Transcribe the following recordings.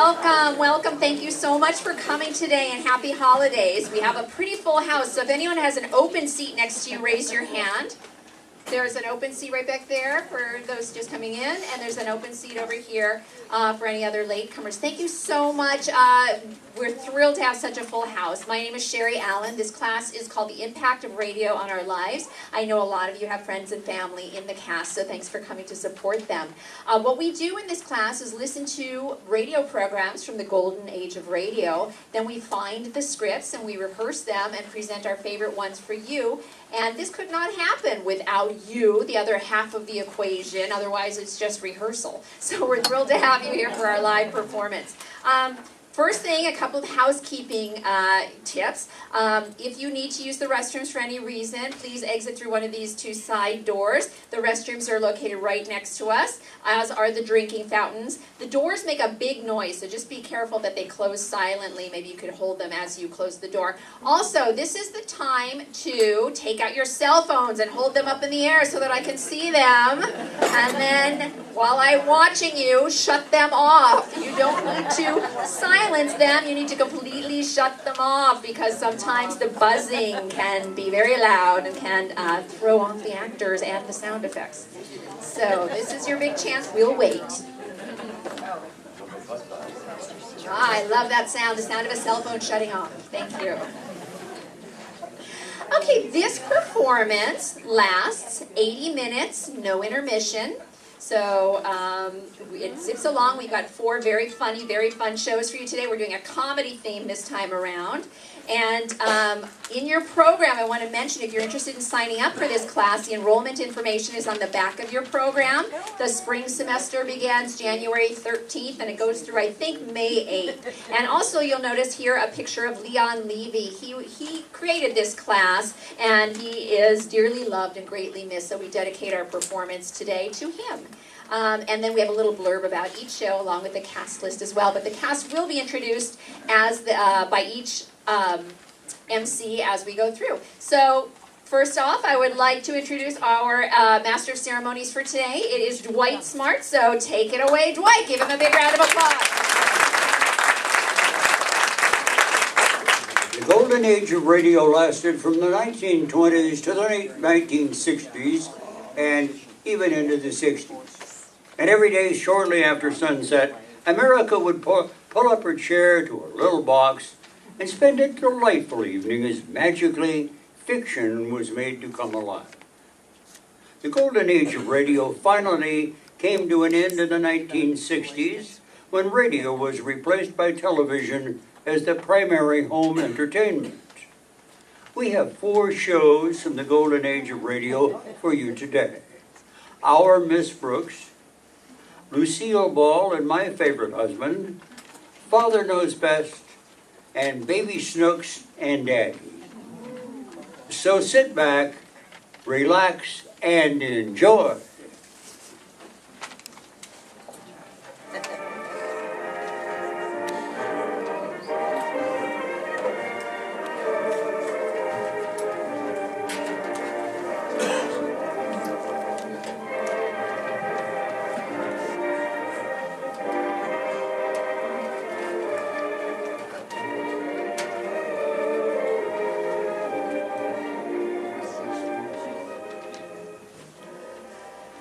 Welcome, welcome. Thank you so much for coming today, and happy holidays. We have a pretty full house, so if anyone has an open seat next to you, raise your hand. There's an open seat right back there for those just coming in, and there's an open seat over here for any other latecomers. Thank you so much. We're thrilled to have such a full house. My name is Sherry Allen. This class is called The Impact of Radio on Our Lives. I know a lot of you have friends and family in the cast, so thanks for coming to support them. What we do in this class is listen to radio programs from the golden age of radio. Then we find the scripts and we rehearse them and present our favorite ones for you. And this could not happen without you, the other half of the equation. Otherwise, it's just rehearsal. So we're thrilled to have you here for our live performance. First thing, a couple of housekeeping tips. If you need to use the restrooms for any reason, please exit through one of these two side doors. The restrooms are located right next to us, as are the drinking fountains. The doors make a big noise, so just be careful that they close silently. Maybe you could hold them as you close the door. Also, this is the time to take out your cell phones and hold them up in the air so that I can see them. And then, while I'm watching you, shut them off. You don't need to silence them. You need to completely shut them off because sometimes the buzzing can be very loud and can throw off the actors and the sound effects. So this is your big chance. We'll wait. I love that sound, the sound of a cell phone shutting off. Thank you. Okay, this performance lasts 80 minutes, no intermission. So it zips along. We've got 4 very funny, very fun shows for you today. We're doing a comedy theme this time around. And in your program, I want to mention, if you're interested in signing up for this class, the enrollment information is on the back of your program. The spring semester begins January 13th, and it goes through, I think, May 8th. And also, you'll notice here a picture of Leon Levy. He created this class, and he is dearly loved and greatly missed, so we dedicate our performance today to him. And then we have a little blurb about each show along with the cast list as well. But the cast will be introduced as by each MC as we go through. So first off, I would like to introduce our Master of Ceremonies for today. It is Dwight Smart, so take it away, Dwight. Give him a big round of applause. The golden age of radio lasted from the 1920s to the 1960s and even into the 60s. And every day shortly after sunset, America would pull up her chair to a little box and spend a delightful evening as magically fiction was made to come alive. The golden age of radio finally came to an end in the 1960s when radio was replaced by television as the primary home entertainment. We have 4 shows from the golden age of radio for you today. Our Miss Brooks, Lucille Ball and My Favorite Husband, Father Knows Best, and Baby Snooks and Daddy. So sit back, relax, and enjoy.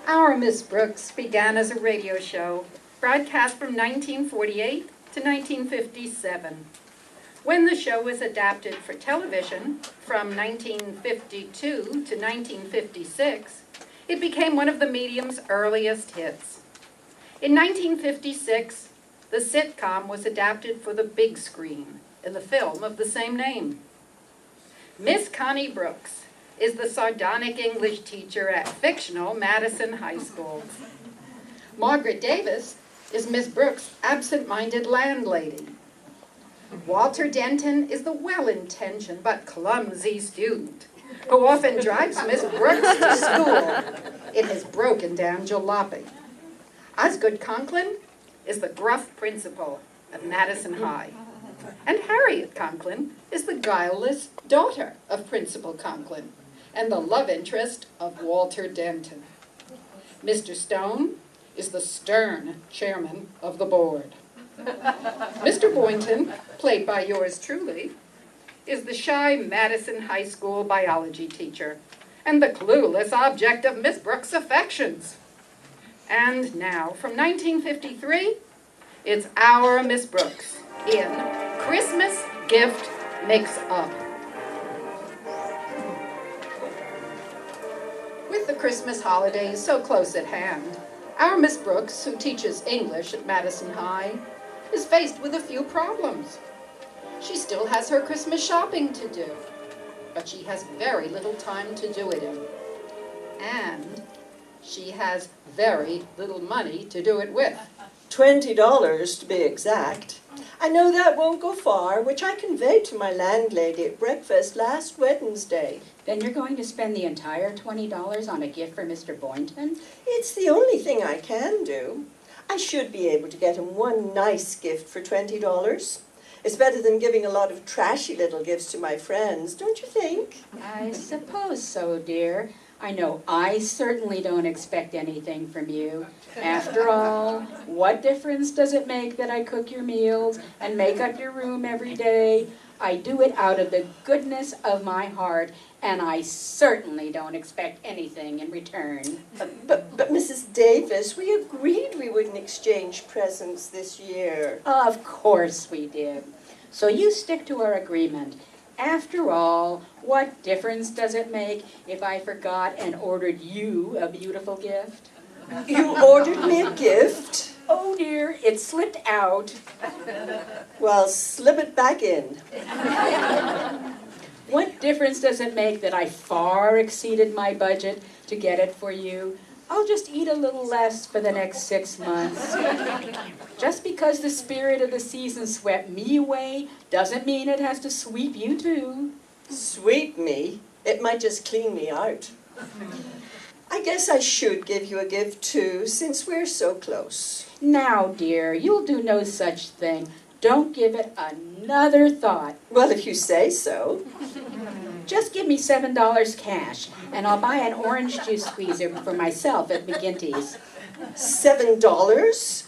Our Miss Brooks began as a radio show, broadcast from 1948 to 1957. When the show was adapted for television from 1952 to 1956, it became one of the medium's earliest hits. In 1956, the sitcom was adapted for the big screen in the film of the same name. Miss Connie Brooks is the sardonic English teacher at fictional Madison High School. Margaret Davis is Miss Brooks' absent-minded landlady. Walter Denton is the well-intentioned but clumsy student who often drives Miss Brooks to school in his broken-down jalopy. Osgood Conklin is the gruff principal at Madison High. And Harriet Conklin is the guileless daughter of Principal Conklin and the love interest of Walter Denton. Mr. Stone is the stern chairman of the board. Mr. Boynton, played by yours truly, is the shy Madison High School biology teacher and the clueless object of Miss Brooks' affections. And now, from 1953, it's our Miss Brooks in Christmas Gift Mix-Up. With the Christmas holidays so close at hand, our Miss Brooks, who teaches English at Madison High, is faced with a few problems. She still has her Christmas shopping to do, but she has very little time to do it in. And she has very little money to do it with. $20 to be exact. I know that won't go far, which I conveyed to my landlady at breakfast last Wednesday. Then you're going to spend the entire $20 on a gift for Mr. Boynton? It's the only thing I can do. I should be able to get him one nice gift for $20. It's better than giving a lot of trashy little gifts to my friends, don't you think? I suppose so, dear. I know I certainly don't expect anything from you. After all, what difference does it make that I cook your meals and make up your room every day? I do it out of the goodness of my heart, and I certainly don't expect anything in return. But Mrs. Davis, we agreed we wouldn't exchange presents this year. Of course we did. So you stick to our agreement. After all, what difference does it make if I forgot and ordered you a beautiful gift? You ordered me a gift? Oh dear, it slipped out. Well, slip it back in. What difference does it make that I far exceeded my budget to get it for you? I'll just eat a little less for the next 6 months. Just because the spirit of the season swept me away doesn't mean it has to sweep you too. Sweep me? It might just clean me out. I guess I should give you a gift too, since we're so close. Now, dear, you'll do no such thing. Don't give it another thought. Well, if you say so. Just give me $7 cash, and I'll buy an orange juice squeezer for myself at McGinty's. $7?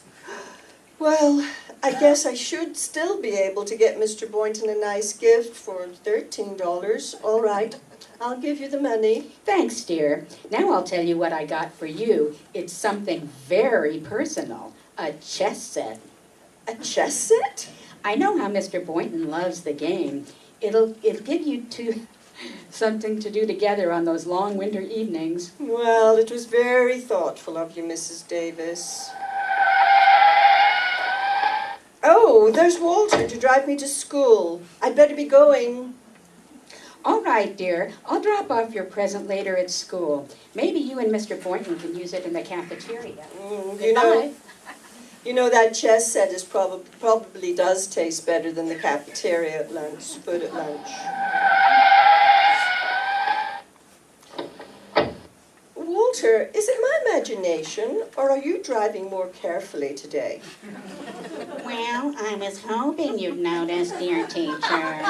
Well, I guess I should still be able to get Mr. Boynton a nice gift for $13. All right, I'll give you the money. Thanks, dear. Now I'll tell you what I got for you. It's something very personal, a chess set. A chess set? I know how Mr. Boynton loves the game. It'll give you something to do together on those long winter evenings. Well, it was very thoughtful of you, Mrs. Davis. Oh, there's Walter to drive me to school. I'd better be going. All right, dear. I'll drop off your present later at school. Maybe you and Mr. Boynton can use it in the cafeteria. You know that chess set is probably does taste better than the cafeteria at lunch, food at lunch. Walter, is it my imagination, or are you driving more carefully today? Well, I was hoping you'd notice, dear teacher.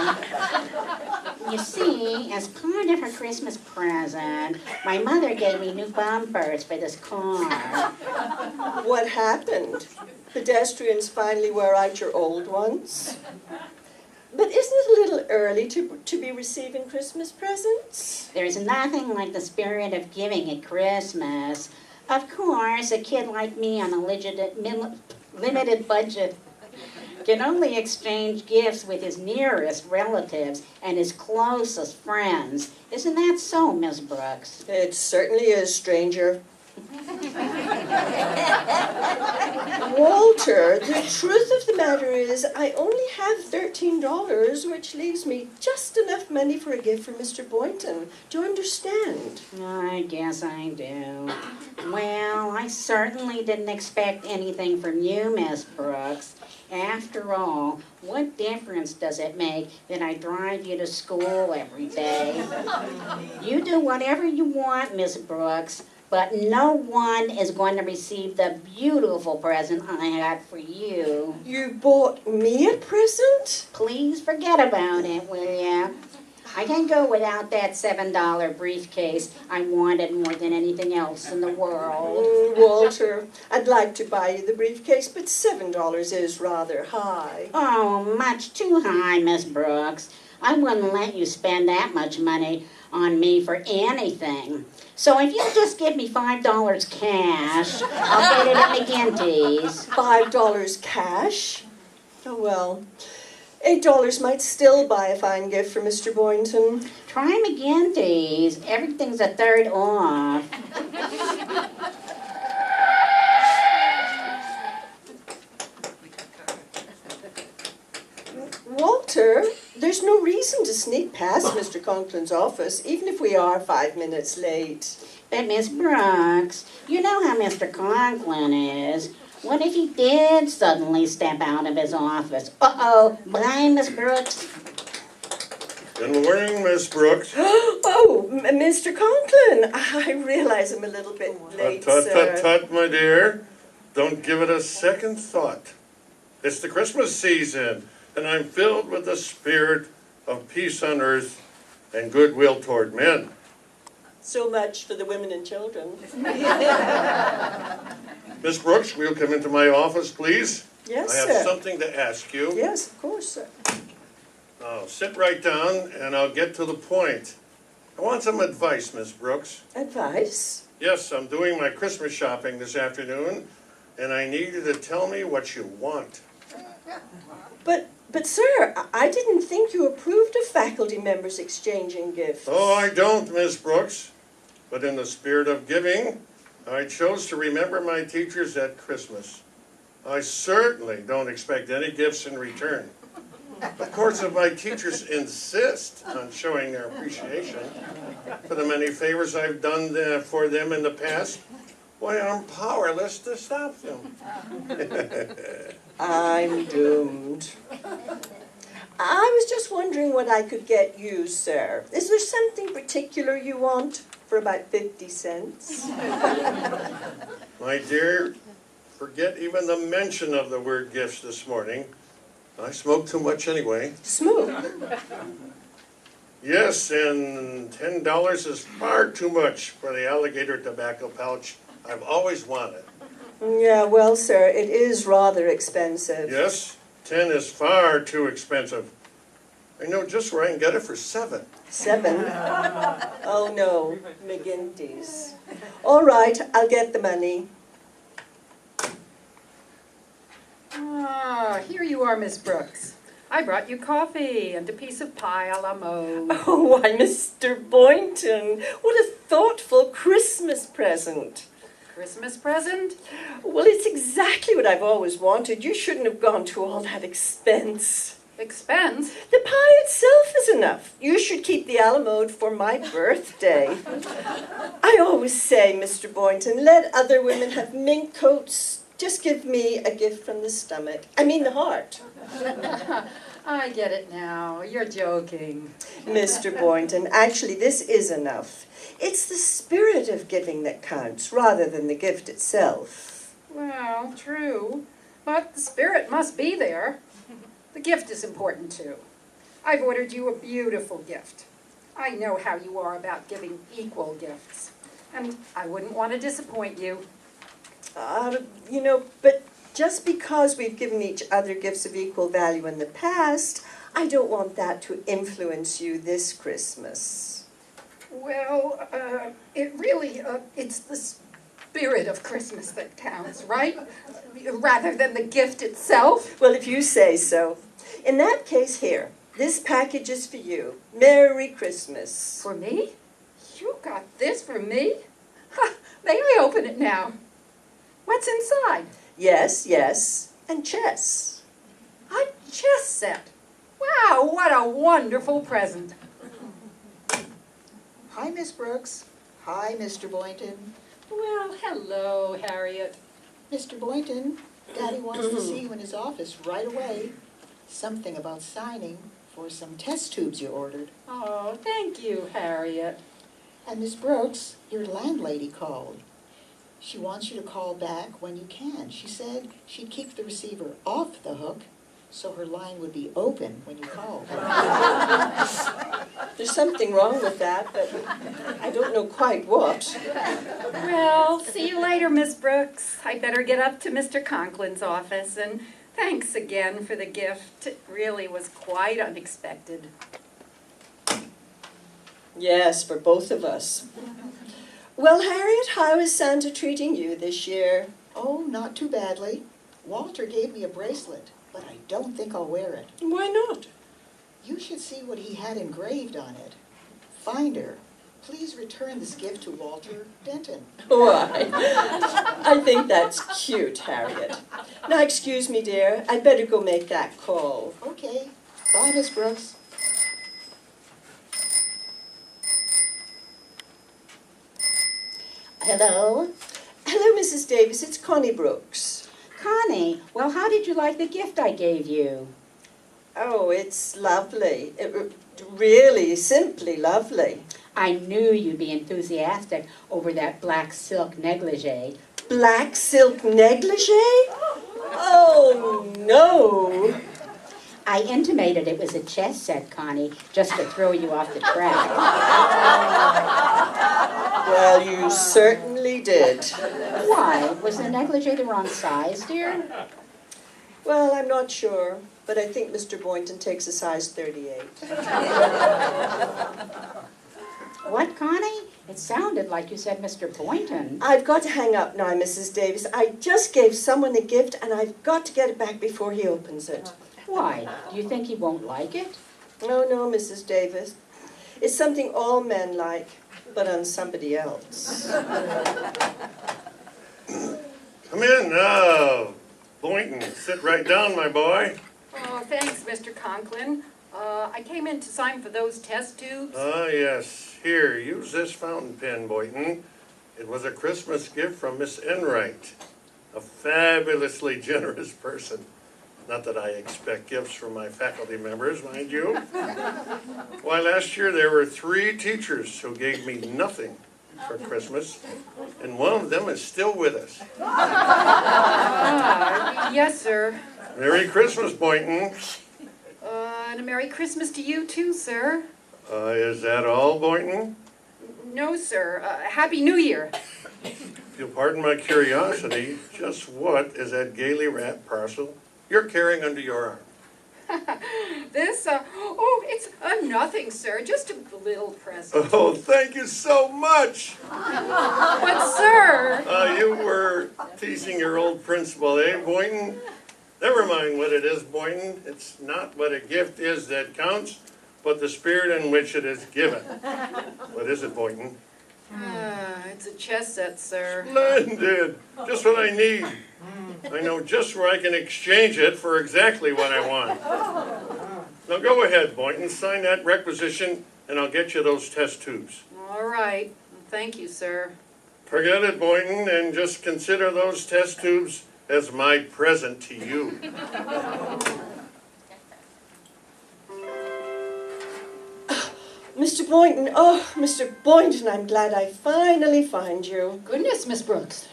You see, as part of her Christmas present, my mother gave me new bumpers for this car. What happened? Pedestrians finally wear out your old ones? But isn't it a little early to be receiving Christmas presents? There's nothing like the spirit of giving at Christmas. Of course, a kid like me on a limited budget can only exchange gifts with his nearest relatives and his closest friends. Isn't that so, Miss Brooks? It certainly is, stranger. Walter, the truth of the matter is I only have $13, which leaves me just enough money for a gift for Mr. Boynton. Do you understand? I guess I do. Well, I certainly didn't expect anything from you, Miss Brooks. After all, what difference does it make that I drive you to school every day? You do whatever you want, Miss Brooks. But no one is going to receive the beautiful present I got for you. You bought me a present? Please forget about it, will you? I can't go without that $7 briefcase I wanted more than anything else in the world. Walter, I'd like to buy you the briefcase, but $7 is rather high. Oh, much too high, Miss Brooks. I wouldn't let you spend that much money on me for anything. So if you just give me $5 cash, I'll get it at McGinty's. $5 cash? Oh, well, $8 might still buy a fine gift for Mr. Boynton. Try McGinty's. Everything's a third off. Walter, there's no reason to sneak past Mr. Conklin's office, even if we are 5 minutes late. But Miss Brooks, you know how Mr. Conklin is. What if he did suddenly step out of his office? Uh-oh, bye, Miss Brooks. Good morning, Miss Brooks. Oh, Mr. Conklin, I realize I'm a little bit late, sir. Tut, my dear. Don't give it a second thought. It's the Christmas season, and I'm filled with the spirit of peace on earth and goodwill toward men. So much for the women and children. Miss Brooks, will you come into my office, please? Yes, I have sir. something to ask you. Yes, of course, sir. Now, sit right down, and I'll get to the point. I want some advice, Miss Brooks. Advice? Yes, I'm doing my Christmas shopping this afternoon, and I need you to tell me what you want. But sir, I didn't think you approved of faculty members exchanging gifts. Oh, I don't, Miss Brooks. But in the spirit of giving, I chose to remember my teachers at Christmas. I certainly don't expect any gifts in return. Of course, if my teachers insist on showing their appreciation for the many favors I've done for them in the past, why, I'm powerless to stop them. I'm doomed. I was just wondering what I could get you, sir. Is there something particular you want for about 50 cents? My dear, forget even the mention of the word gifts this morning. I smoke too much anyway. Smoke? Yes, and $10 is far too much for the alligator tobacco pouch I've always wanted. Yeah, well, sir, it is rather expensive. Yes, 10 is far too expensive. I know just where I can get it for $7. 7? Oh, no, McGinty's. All right, I'll get the money. Ah, here you are, Miss Brooks. I brought you coffee and a piece of pie a la mode. Oh, why, Mr. Boynton, what a thoughtful Christmas present. Christmas present? Well, it's exactly what I've always wanted. You shouldn't have gone to all that expense. Expense? The pie itself is enough. You should keep the alamode for my birthday. I always say, Mr. Boynton, let other women have mink coats. Just give me a gift from the stomach. I mean the heart. I get it now. You're joking. Mr. Boynton, actually this is enough. It's the spirit of giving that counts rather than the gift itself. Well, true. But the spirit must be there. The gift is important too. I've ordered you a beautiful gift. I know how you are about giving equal gifts. And I wouldn't want to disappoint you. But just because we've given each other gifts of equal value in the past, I don't want that to influence you this Christmas. Well, it's the spirit of Christmas that counts, right? Rather than the gift itself. Well, if you say so. In that case, here, this package is for you. Merry Christmas. For me? You got this for me? Ha, may I open it now? What's inside? Yes, and chess. A chess set. Wow, what a wonderful present. Hi, Miss Brooks. Hi, Mr. Boynton. Well, hello, Harriet. Mr. Boynton, Daddy wants to see you in his office right away. Something about signing for some test tubes you ordered. Oh, thank you, Harriet. And Miss Brooks, your landlady called. She wants you to call back when you can. She said she'd keep the receiver off the hook so her line would be open when you called. There's something wrong with that, but I don't know quite what. Well, see you later, Miss Brooks. I better get up to Mr. Conklin's office, and thanks again for the gift. It really was quite unexpected. Yes, for both of us. Well, Harriet, how is Santa treating you this year? Oh, not too badly. Walter gave me a bracelet, but I don't think I'll wear it. Why not? You should see what he had engraved on it. Finder, please return this gift to Walter Denton. Why? I think that's cute, Harriet. Now, excuse me, dear. I'd better go make that call. Okay. Bye, Miss Brooks. Hello? Hello, Mrs. Davis. It's Connie Brooks. Connie, well, how did you like the gift I gave you? Oh, it's lovely. Really, simply lovely. I knew you'd be enthusiastic over that black silk negligee. Black silk negligee? Oh, no. I intimated it was a chess set, Connie, just to throw you off the track. Well, you certainly did. Why? Was the negligee the wrong size, dear? Well, I'm not sure, but I think Mr. Boynton takes a size 38. What, Connie? It sounded like you said Mr. Boynton. I've got to hang up now, Mrs. Davis. I just gave someone a gift, and I've got to get it back before he opens it. Why? Do you think he won't like it? Oh, no, Mrs. Davis. It's something all men like, but on somebody else. Come in now, Boynton. Sit right down, my boy. Oh, thanks, Mr. Conklin. I came in to sign for those test tubes. Ah, yes. Here, use this fountain pen, Boynton. It was a Christmas gift from Miss Enright, a fabulously generous person. Not that I expect gifts from my faculty members, mind you. Why, last year there were 3 teachers who gave me nothing for Christmas, and one of them is still with us. Yes, sir. Merry Christmas, Boynton. And a Merry Christmas to you too, sir. Is that all, Boynton? No, sir. Happy New Year. If you'll pardon my curiosity, just what is that gaily wrapped parcel you're carrying under your arm? This, it's nothing, sir. Just a little present. Oh, thank you so much. But, sir... You were teasing your old principal, eh, Boynton? Never mind what it is, Boynton. It's not what a gift is that counts, but the spirit in which it is given. What is it, Boynton? It's a chess set, sir. Splendid. Just what I need. I know just where I can exchange it for exactly what I want. Now go ahead, Boynton. Sign that requisition, and I'll get you those test tubes. All right. Thank you, sir. Forget it, Boynton, and just consider those test tubes as my present to you. Mr. Boynton, Mr. Boynton, I'm glad I finally find you. Goodness, Miss Brooks.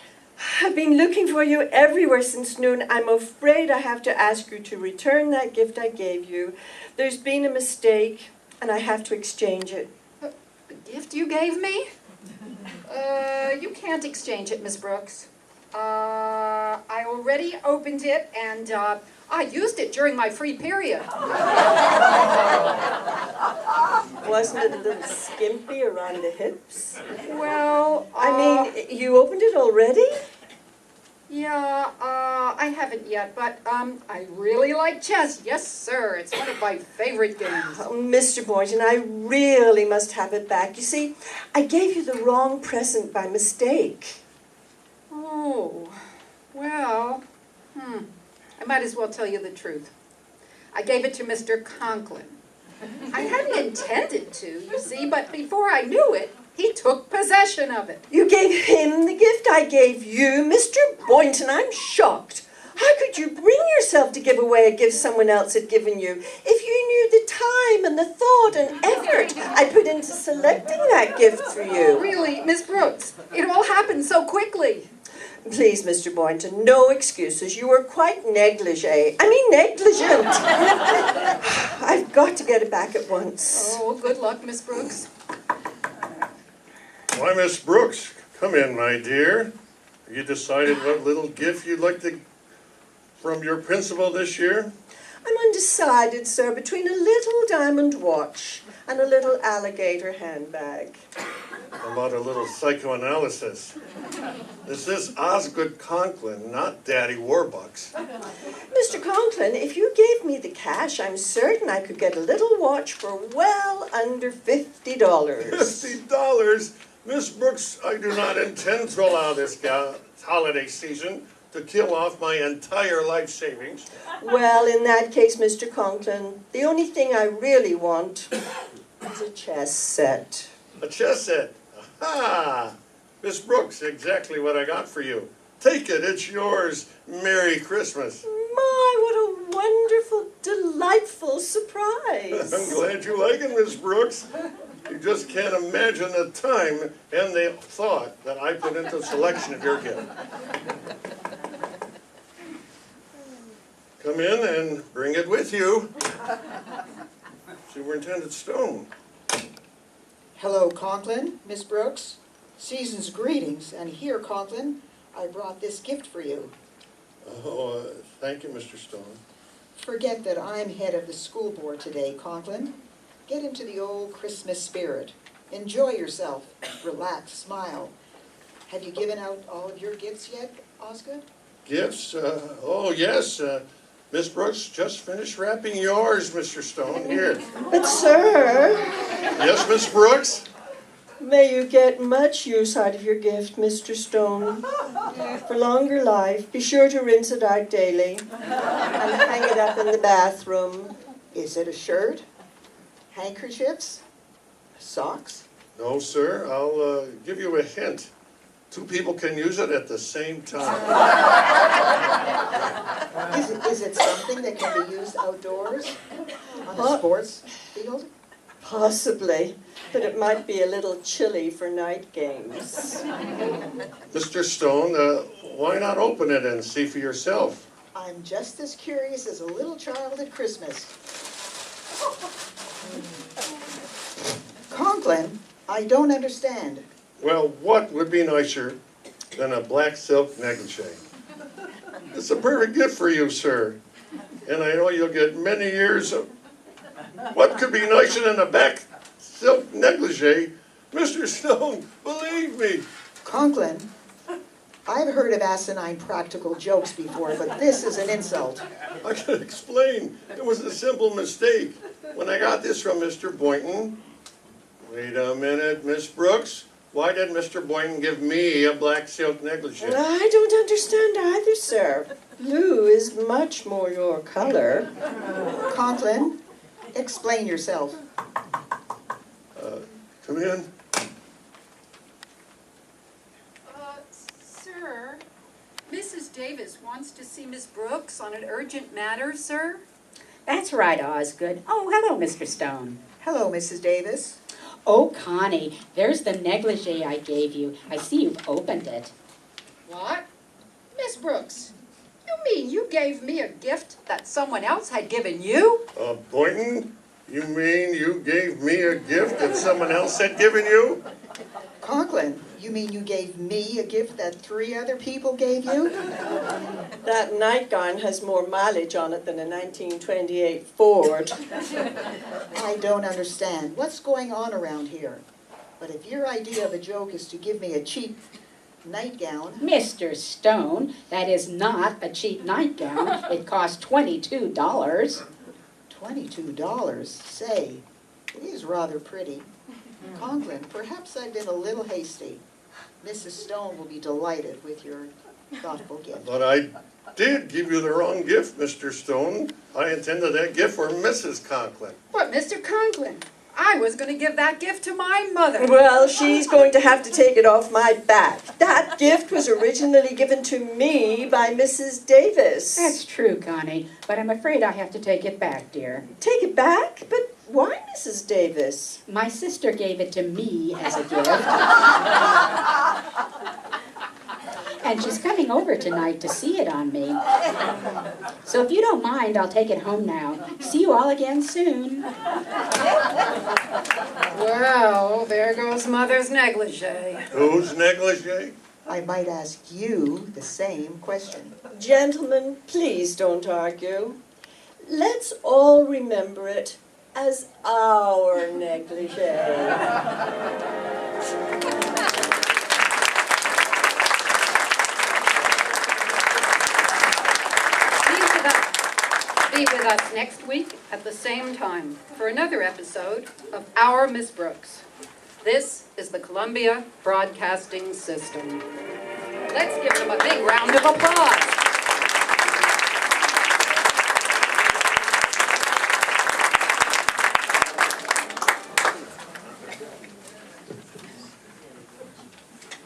I've been looking for you everywhere since noon. I'm afraid I have to ask you to return that gift I gave you. There's been a mistake, and I have to exchange it. The gift you gave me? You can't exchange it, Miss Brooks. I already opened it, and I used it during my free period. Wasn't it a little skimpy around the hips? Well, I mean, you opened it already? Yeah, I haven't yet, but I really like chess. Yes, sir. It's one of my favorite games. Oh, Mr. Boynton, I really must have it back. You see, I gave you the wrong present by mistake. Oh, well, I might as well tell you the truth. I gave it to Mr. Conklin. I hadn't intended to, you see, but before I knew it, he took possession of it. You gave him the gift I gave you? Mr. Boynton, I'm shocked. How could you bring yourself to give away a gift someone else had given you if you knew the time and the thought and effort I put into selecting that gift for you? Really, Miss Brooks, it all happened so quickly. Please, Mr. Boynton, no excuses. You were quite negligent. I've got to get it back at once. Oh, good luck, Miss Brooks. Why, Miss Brooks, come in, my dear. Have you decided what little gift you'd like to from your principal this year? I'm undecided, sir, between a little diamond watch and a little alligator handbag. How about a little psychoanalysis? This is Osgood Conklin, not Daddy Warbucks. Mr. Conklin, if you gave me the cash, I'm certain I could get a little watch for well under $50. $50? Miss Brooks, I do not intend to allow this holiday season to kill off my entire life savings. Well, in that case, Mr. Conklin, the only thing I really want is a chess set. A chess set. Aha! Miss Brooks, exactly what I got for you. Take it, it's yours. Merry Christmas. My, what a wonderful, delightful surprise. I'm glad you like it, Miss Brooks. You just can't imagine the time and the thought that I put into the selection of your gift. Come in and bring it with you. Superintendent Stone. Hello, Conklin, Miss Brooks. Season's greetings, and here, Conklin, I brought this gift for you. Oh, thank you, Mr. Stone. Forget that I'm head of the school board today, Conklin. Get into the old Christmas spirit. Enjoy yourself. Relax, smile. Have you given out all of your gifts yet, Osgood? Gifts? Oh, yes. Miss Brooks just finished wrapping yours, Mr. Stone. Here. But, sir, Yes, Miss Brooks? may you get much use out of your gift, Mr. Stone. For longer life, be sure to rinse it out daily and hang it up in the bathroom. Is it a shirt? Handkerchiefs? Socks? No, sir. I'll give you a hint. Two people can use it at the same time. Is it something that can be used outdoors? On a sports field? Possibly, but it might be a little chilly for night games. Mr. Stone, why not open it and see for yourself? I'm just as curious as a little child at Christmas. Conklin, I don't understand. Well, what would be nicer than a black silk negligee? It's a perfect gift for you, sir. And I know you'll get many years of... What could be nicer than a black silk negligee? Mr. Stone, believe me. Conklin, I've heard of asinine practical jokes before, but this is an insult. I can explain. It was a simple mistake. When I got this from Mr. Boynton... Wait a minute, Miss Brooks. Why did Mr. Boynton give me a black silk negligee? I don't understand either, sir. Blue is much more your color. Conklin, explain yourself. Come in. Sir, Mrs. Davis wants to see Miss Brooks on an urgent matter, sir. That's right, Osgood. Oh, hello, Mr. Stone. Hello, Mrs. Davis. Oh, Connie, there's the negligee I gave you. I see you've opened it. What? Miss Brooks, you mean you gave me a gift that someone else had given you? Boynton, you mean you gave me a gift that someone else had given you? Conklin, you mean you gave me a gift that 3 other people gave you? That nightgown has more mileage on it than a 1928 Ford. I don't understand. What's going on around here? But if your idea of a joke is to give me a cheap nightgown... Mr. Stone, that is not a cheap nightgown. It cost $22. $22? Say, it is rather pretty. Conklin, perhaps I've been a little hasty. Mrs. Stone will be delighted with your thoughtful gift. But I did give you the wrong gift, Mr. Stone. I intended that gift for Mrs. Conklin. But Mr. Conklin, I was going to give that gift to my mother. Well, she's going to have to take it off my back. That gift was originally given to me by Mrs. Davis. That's true, Connie, but I'm afraid I have to take it back, dear. Take it back? But why, Mrs. Davis? My sister gave it to me as a gift. And she's coming over tonight to see it on me. So if you don't mind, I'll take it home now. See you all again soon. Well, there goes Mother's negligee. Whose negligee? I might ask you the same question. Gentlemen, please don't argue. Let's all remember it as our negligee. Be with us next week at the same time for another episode of Our Miss Brooks. This is the Columbia Broadcasting System. Let's give them a big round of applause.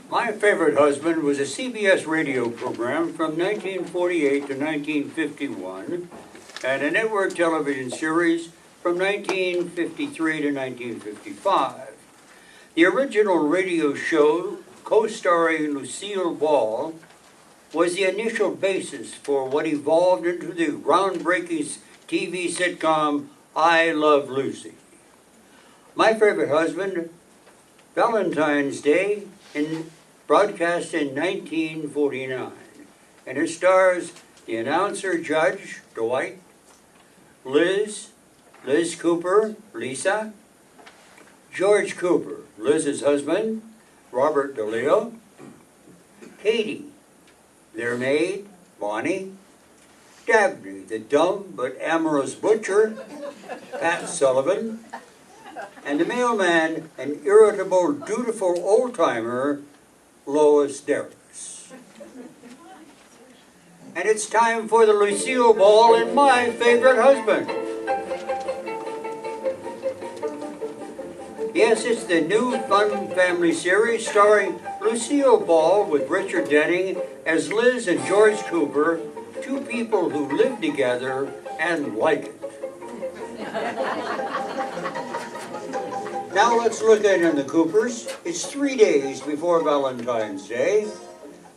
My Favorite Husband was a CBS radio program from 1948 to 1951 and a network television series from 1953 to 1955. The original radio show, co-starring Lucille Ball, was the initial basis for what evolved into the groundbreaking TV sitcom I Love Lucy. My Favorite Husband, Valentine's Day, broadcast in 1949, and it stars the announcer Judge Dwight, Liz Cooper, Lisa, George Cooper, Liz's husband, Robert DeLillo, Katie, their maid, Bonnie, Dabney, the dumb but amorous butcher, Pat Sullivan, and the mailman, an irritable, dutiful old-timer, Lois Daris. And it's time for the Lucille Ball and My Favorite Husband. Yes, it's the new fun family series starring Lucille Ball with Richard Denning as Liz and George Cooper, two people who live together and like it. Now let's look in on the Coopers. It's 3 days before Valentine's Day.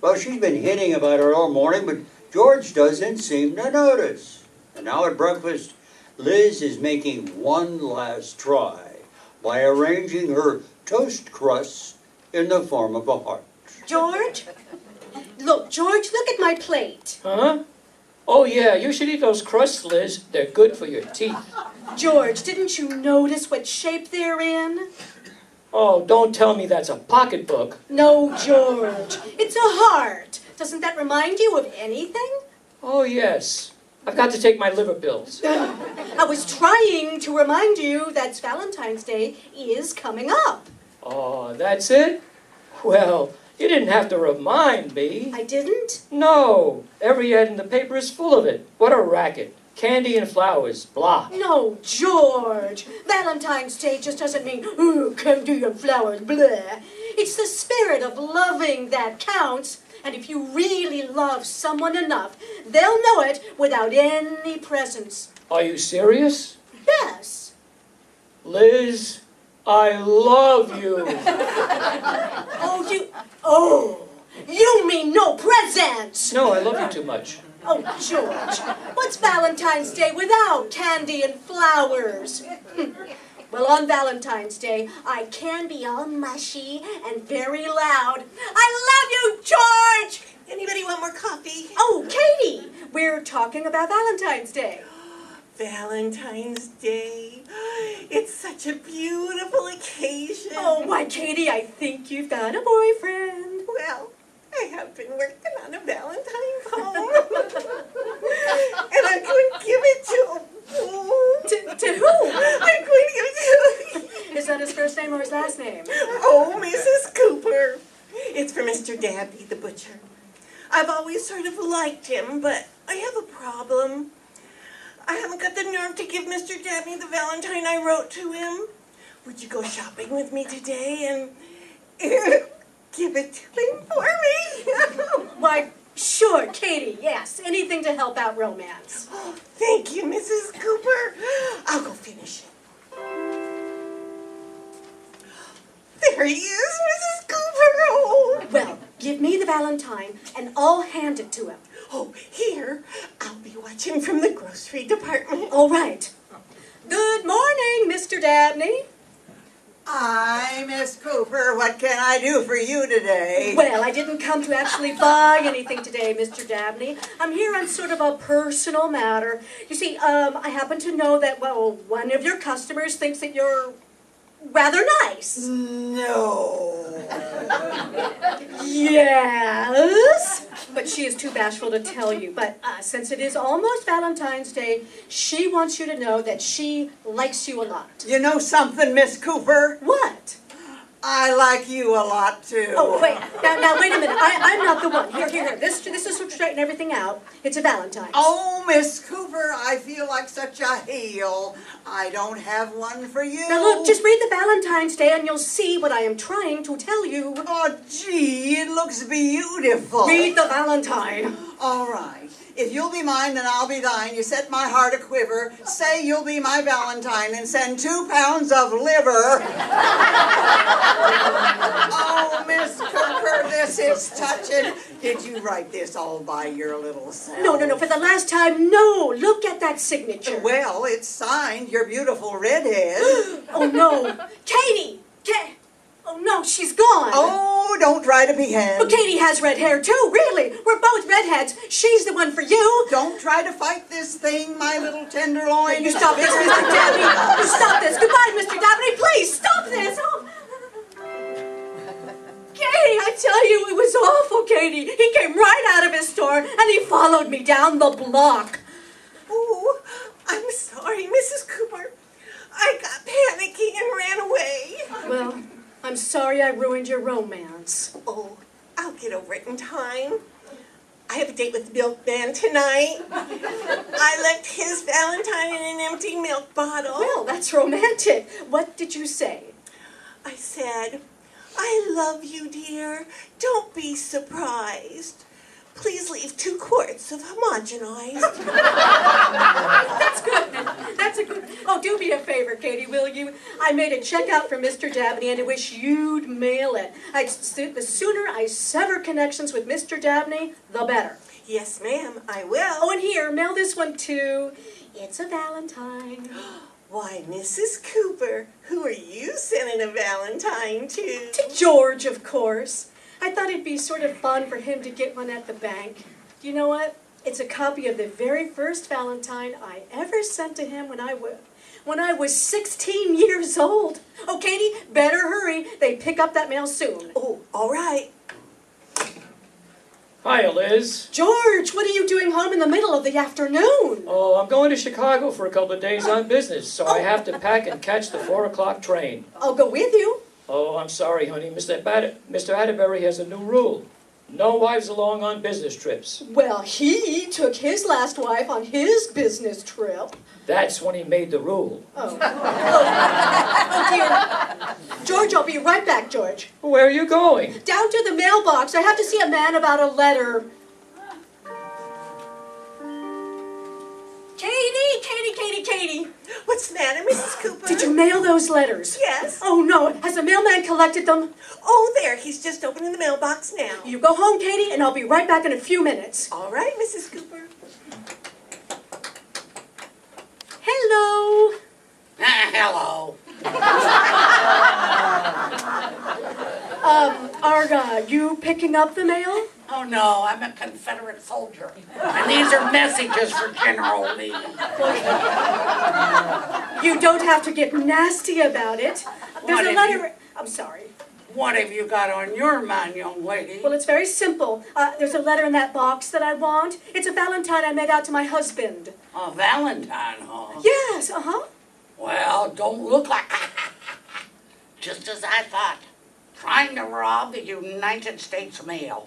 Well, she's been hinting about it all morning, but George doesn't seem to notice. And now at breakfast, Liz is making one last try by arranging her toast crusts in the form of a heart. George? George, look at my plate. Huh? Oh yeah, you should eat those crusts, Liz. They're good for your teeth. George, didn't you notice what shape they're in? Oh, don't tell me that's a pocketbook. No, George. It's a heart. Doesn't that remind you of anything? Oh yes. I've got to take my liver pills. I was trying to remind you that Valentine's Day is coming up. Oh, that's it? Well, you didn't have to remind me. I didn't? No. Every ad in the paper is full of it. What a racket. Candy and flowers, blah. No, George. Valentine's Day just doesn't mean, ooh, candy and flowers, blah. It's the spirit of loving that counts. And if you really love someone enough, they'll know it without any presents. Are you serious? Yes. Liz, I love you. You mean no presents? No, I love you too much. Oh, George, what's Valentine's Day without candy and flowers? Well, on Valentine's Day, I can be all mushy and very loud. I love you, George! Anybody want more coffee? Oh, Katie, we're talking about Valentine's Day. Valentine's Day. It's such a beautiful occasion. Oh, why, Katie, I think you've got a boyfriend. Well, I have been working on a Valentine poem. And I'm going to give it to To who? I'm going to give it to... Is that his first name or his last name? Oh, Mrs. Cooper. It's for Mr. Dabney, the butcher. I've always sort of liked him, but I have a problem. I haven't got the nerve to give Mr. Dabney the Valentine I wrote to him. Would you go shopping with me today and give it to him for me? Why, sure, Katie, yes. Anything to help out romance. Oh, thank you, Mrs. Cooper. I'll go finish it. There he is, Mrs. Cooper. Oh. Well, give me the valentine, and I'll hand it to him. Oh, here. I'll be watching from the grocery department. All right. Good morning, Mr. Dabney. Hi, Miss Cooper. What can I do for you today? Well, I didn't come to actually buy anything today, Mr. Dabney. I'm here on sort of a personal matter. You see, I happen to know that, well, one of your customers thinks that you're rather nice. No. Yes, but she is too bashful to tell you. But since it is almost Valentine's Day, she wants you to know that she likes you a lot. You know something, Miss Cooper? What? I like you a lot, too. Oh, wait. Now, wait a minute. I'm not the one. Here. This is to straighten everything out. It's a Valentine's. Oh, Miss Cooper, I feel like such a heel. I don't have one for you. Now, look, just read the Valentine's Day and you'll see what I am trying to tell you. Oh, gee, it looks beautiful. Read the Valentine. All right. If you'll be mine, then I'll be thine. You set my heart a-quiver. Say you'll be my Valentine and send 2 pounds of liver. Oh, Miss Cooper, this is touching. Did you write this all by your little self? No. For the last time, no. Look at that signature. Well, it's signed, your beautiful redhead. Oh, no. Katie! Oh, no, she's gone. Oh, don't try to be hen. But Katie has red hair, too, really. We're both redheads. She's the one for you. Don't try to fight this thing, my little tenderloin. You stop this, Mr. Dabney. You stop this. Goodbye, Mr. Dabney. Please, stop this. Oh. Katie, I tell you, it was awful, Katie. He came right out of his store, and he followed me down the block. Oh, I'm sorry, Mrs. Cooper. I got panicky and ran away. Well, I'm sorry I ruined your romance. Oh, I'll get over it in time. I have a date with the milkman tonight. I left his Valentine in an empty milk bottle. Well, that's romantic. What did you say? I said, I love you, dear. Don't be surprised. Please leave 2 quarts of homogenized. That's good. That's a good. Oh, do me a favor, Katie, will you? I made a check out for Mr. Dabney, and I wish you'd mail it. The sooner I sever connections with Mr. Dabney, the better. Yes, ma'am, I will. Oh, and here, mail this one too. It's a Valentine. Why, Mrs. Cooper, who are you sending a Valentine to? To George, of course. I thought it'd be sort of fun for him to get one at the bank. You know what? It's a copy of the very first Valentine I ever sent to him when I was 16 years old. Oh, Katie, better hurry. They pick up that mail soon. Oh, all right. Hi, Liz. George, what are you doing home in the middle of the afternoon? Oh, I'm going to Chicago for a couple of days on business, so I have to pack and catch the 4 o'clock train. I'll go with you. Oh, I'm sorry, honey. Mr. Atterbury has a new rule. No wives along on business trips. Well, he took his last wife on his business trip. That's when he made the rule. Oh, dear. George, I'll be right back, George. Where are you going? Down to the mailbox. I have to see a man about a letter. Katie. What's the matter, Mrs. Cooper? Did you mail those letters? Yes. Oh, no. Has the mailman collected them? Oh, there. He's just opening the mailbox now. You go home, Katie, and I'll be right back in a few minutes. All right, Mrs. Cooper. Hello. Hello. Are you picking up the mail? Oh, no, I'm a Confederate soldier. And these are messages for General Lee. You don't have to get nasty about it. There's What a if letter. I'm sorry. What have you got on your mind, young lady? Well, it's very simple. There's a letter in that box that I want. It's a Valentine I made out to my husband. A Valentine, huh? Yes, Well, don't look like... Just as I thought. Trying to rob the United States mail.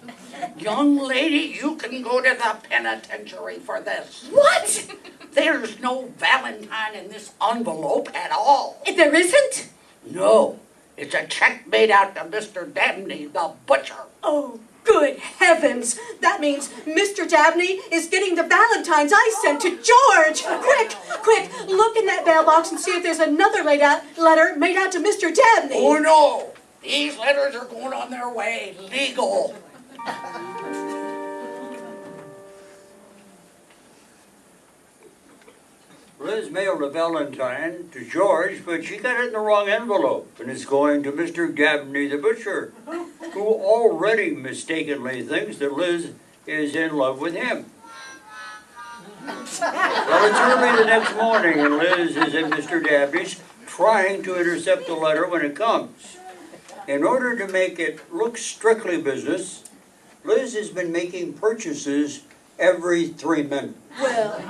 Young lady, you can go to the penitentiary for this. What? There's no Valentine in this envelope at all. There isn't? No, it's a check made out to Mr. Dabney, the butcher. Oh, good heavens. That means Mr. Dabney is getting the Valentines I sent to George. Quick, look in that mailbox and see if there's another letter made out to Mr. Dabney. Oh, no. These letters are going on their way, legal. Liz mailed a valentine to George, but she got it in the wrong envelope, and it's going to Mr. Dabney the butcher, who already mistakenly thinks that Liz is in love with him. Well, it's early the next morning, and Liz is at Mr. Dabney's trying to intercept the letter when it comes. In order to make it look strictly business, Liz has been making purchases every 3 minutes. Well,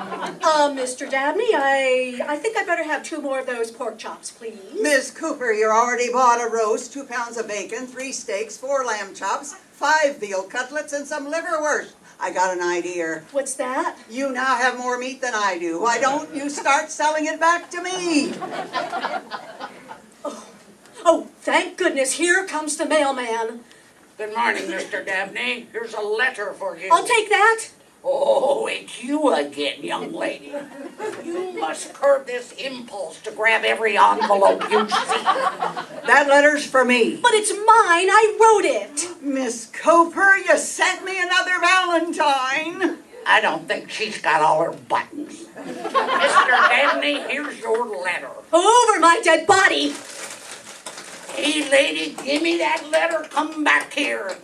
Mr. Dabney, I think I better have 2 more of those pork chops, please. Miss Cooper, you already bought a roast, 2 pounds of bacon, 3 steaks, 4 lamb chops, 5 veal cutlets, and some liverwurst. I got an idea. What's that? You now have more meat than I do. Why don't you start selling it back to me? Oh, thank goodness, here comes the mailman. Good morning, Mr. Dabney. Here's a letter for you. I'll take that. Oh, it's you again, young lady. You must curb this impulse to grab every envelope you see. That letter's for me. But it's mine, I wrote it. Miss Cooper, you sent me another valentine. I don't think she's got all her buttons. Mr. Dabney, here's your letter. Over my dead body. Hey, lady, give me that letter. Come back here.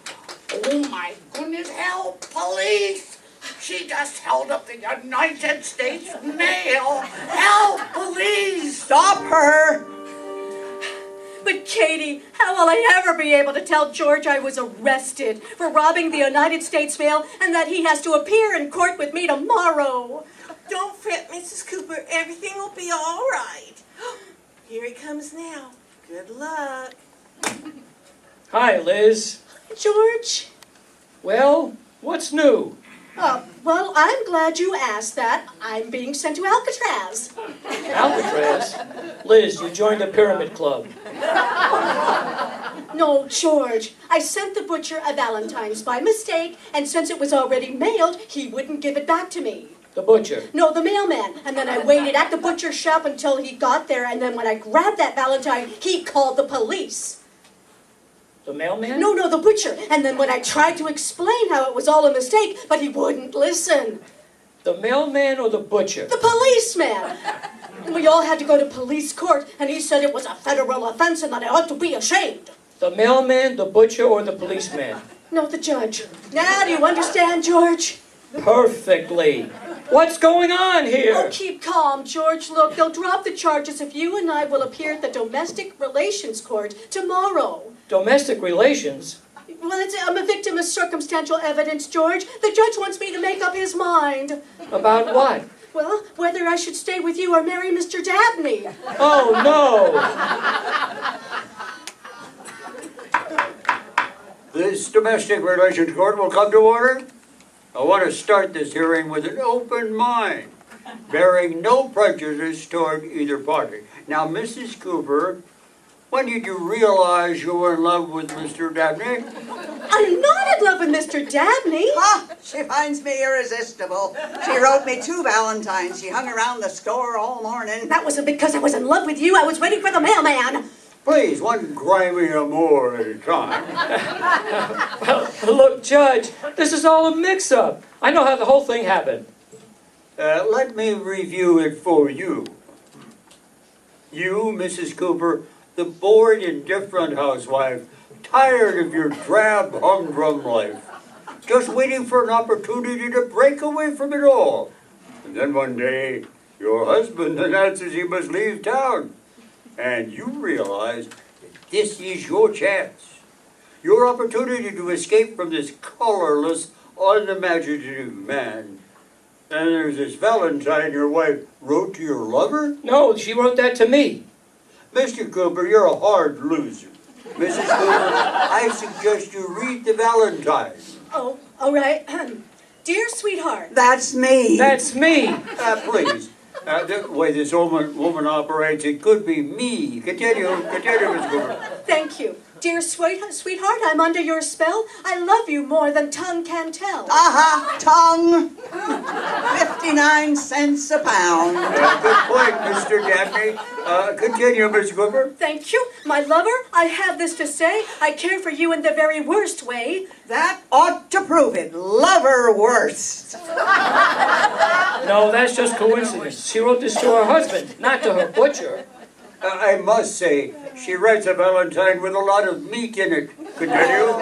Oh, my goodness, help, police. She just held up the United States mail. Help, police. Stop her. But Katie, how will I ever be able to tell George I was arrested for robbing the United States mail and that he has to appear in court with me tomorrow? Don't fret, Mrs. Cooper. Everything will be all right. Here he comes now. Good luck. Hi, Liz. George? Well, what's new? Well, I'm glad you asked that. I'm being sent to Alcatraz. Alcatraz? Liz, you joined the Pyramid Club. No, George. I sent the butcher a valentine's by mistake, and since it was already mailed, he wouldn't give it back to me. The butcher? No, the mailman. And then I waited at the butcher's shop until he got there, and then when I grabbed that valentine, he called the police. The mailman? No, the butcher. And then when I tried to explain how it was all a mistake, but he wouldn't listen. The mailman or the butcher? The policeman. And we all had to go to police court, and he said it was a federal offense and that I ought to be ashamed. The mailman, the butcher, or the policeman? No, the judge. Now, do you understand, George? Perfectly. What's going on here? Oh, keep calm, George. Look, they'll drop the charges if you and I will appear at the Domestic Relations Court tomorrow. Domestic relations? Well, I'm a victim of circumstantial evidence, George. The judge wants me to make up his mind. About what? Well, whether I should stay with you or marry Mr. Dabney. Oh, no. This domestic relations court will come to order. I want to start this hearing with an open mind, bearing no prejudice toward either party. Now, Mrs. Cooper, when did you realize you were in love with Mr. Dabney? I'm not in love with Mr. Dabney. She finds me irresistible. She wrote me 2 valentines. She hung around the store all morning. That wasn't because I was in love with you. I was waiting for the mailman. Please, one grimy amour at a time. Well, look, Judge, this is all a mix-up. I know how the whole thing happened. Let me review it for you. You, Mrs. Cooper, the bored, indifferent housewife, tired of your drab, humdrum life, just waiting for an opportunity to break away from it all. And then one day, your husband announces he must leave town. And you realize that this is your chance, your opportunity to escape from this colorless, unimaginative man. And there's this valentine your wife wrote to your lover? No, she wrote that to me. Mr. Cooper, you're a hard loser. Mrs. Cooper, I suggest you read the valentine. Oh, all right. Dear sweetheart. That's me. That's me. Please. The way this woman operates, it could be me. Continue, Mrs. Cooper. Thank you. Dear sweetheart, I'm under your spell. I love you more than tongue can tell. Aha, tongue. 59 cents a pound. Good point, Mr. Dabney. Continue, Miss Cooper. Thank you. My lover, I have this to say. I care for you in the very worst way. That ought to prove it. Lover worst. No, that's just coincidence. She wrote this to her husband, not to her butcher. I must say, she writes a valentine with a lot of meat in it. Continue.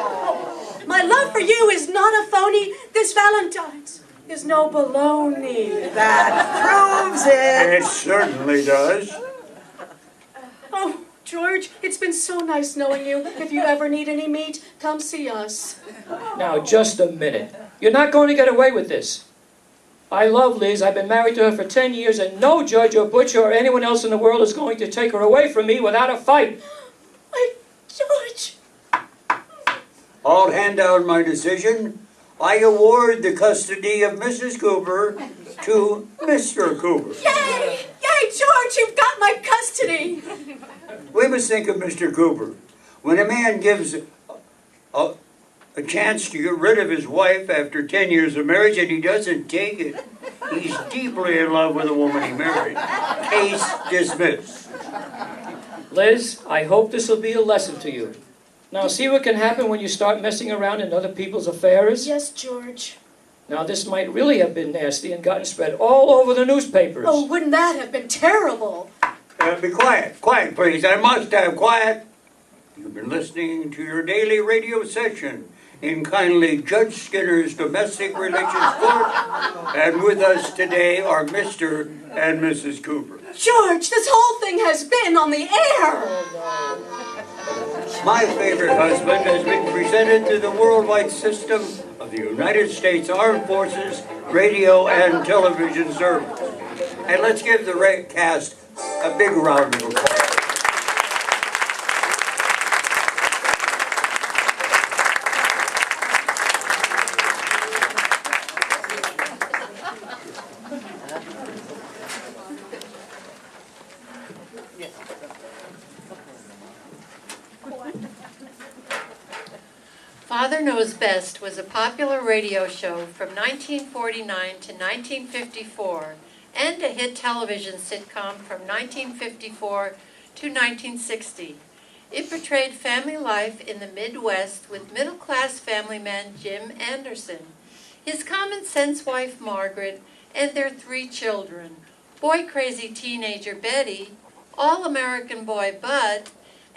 My love for you is not a phony. This Valentine's is no baloney. That proves it. It certainly does. Oh, George, it's been so nice knowing you. If you ever need any meat, come see us. Now, just a minute. You're not going to get away with this. I love Liz. I've been married to her for 10 years, and no judge or butcher or anyone else in the world is going to take her away from me without a fight. My George. I'll hand down my decision. I award the custody of Mrs. Cooper to Mr. Cooper. Yay! Yay, George, you've got my custody. We must think of Mr. Cooper. When a man gives a chance to get rid of his wife after 10 years of marriage and he doesn't take it, he's deeply in love with the woman he married. Case dismissed. Liz, I hope this will be a lesson to you. Now, see what can happen when you start messing around in other people's affairs? Yes, George. Now, this might really have been nasty and gotten spread all over the newspapers. Oh, wouldn't that have been terrible? Be quiet. Quiet, please. I must have quiet. You've been listening to your daily radio session in kindly Judge Skinner's Domestic Relations Court. And with us today are Mr. and Mrs. Cooper. George, this whole thing has been on the air. My Favorite Husband has been presented to the worldwide system of the United States Armed Forces Radio and Television Service. And let's give the cast a big round of applause. Father Knows Best was a popular radio show from 1949 to 1954 and a hit television sitcom from 1954 to 1960. It portrayed family life in the Midwest with middle-class family man Jim Anderson, his common-sense wife Margaret, and their 3 children, boy-crazy teenager Betty, all-American boy Bud,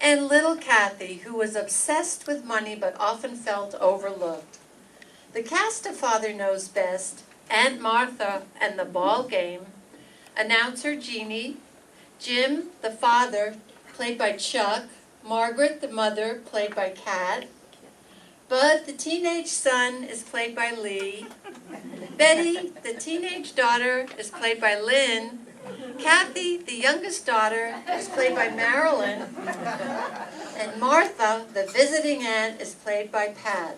and little Kathy, who was obsessed with money but often felt overlooked. The cast of Father Knows Best, Aunt Martha and the Ball Game, announcer Jeanne, Jim, the father, played by Chuck, Margaret, the mother, played by Kat, Bud, the teenage son, is played by Lee, Betty, the teenage daughter, is played by Lynne, Kathy, the youngest daughter, is played by Marilyn, and Martha, the visiting aunt, is played by Pat.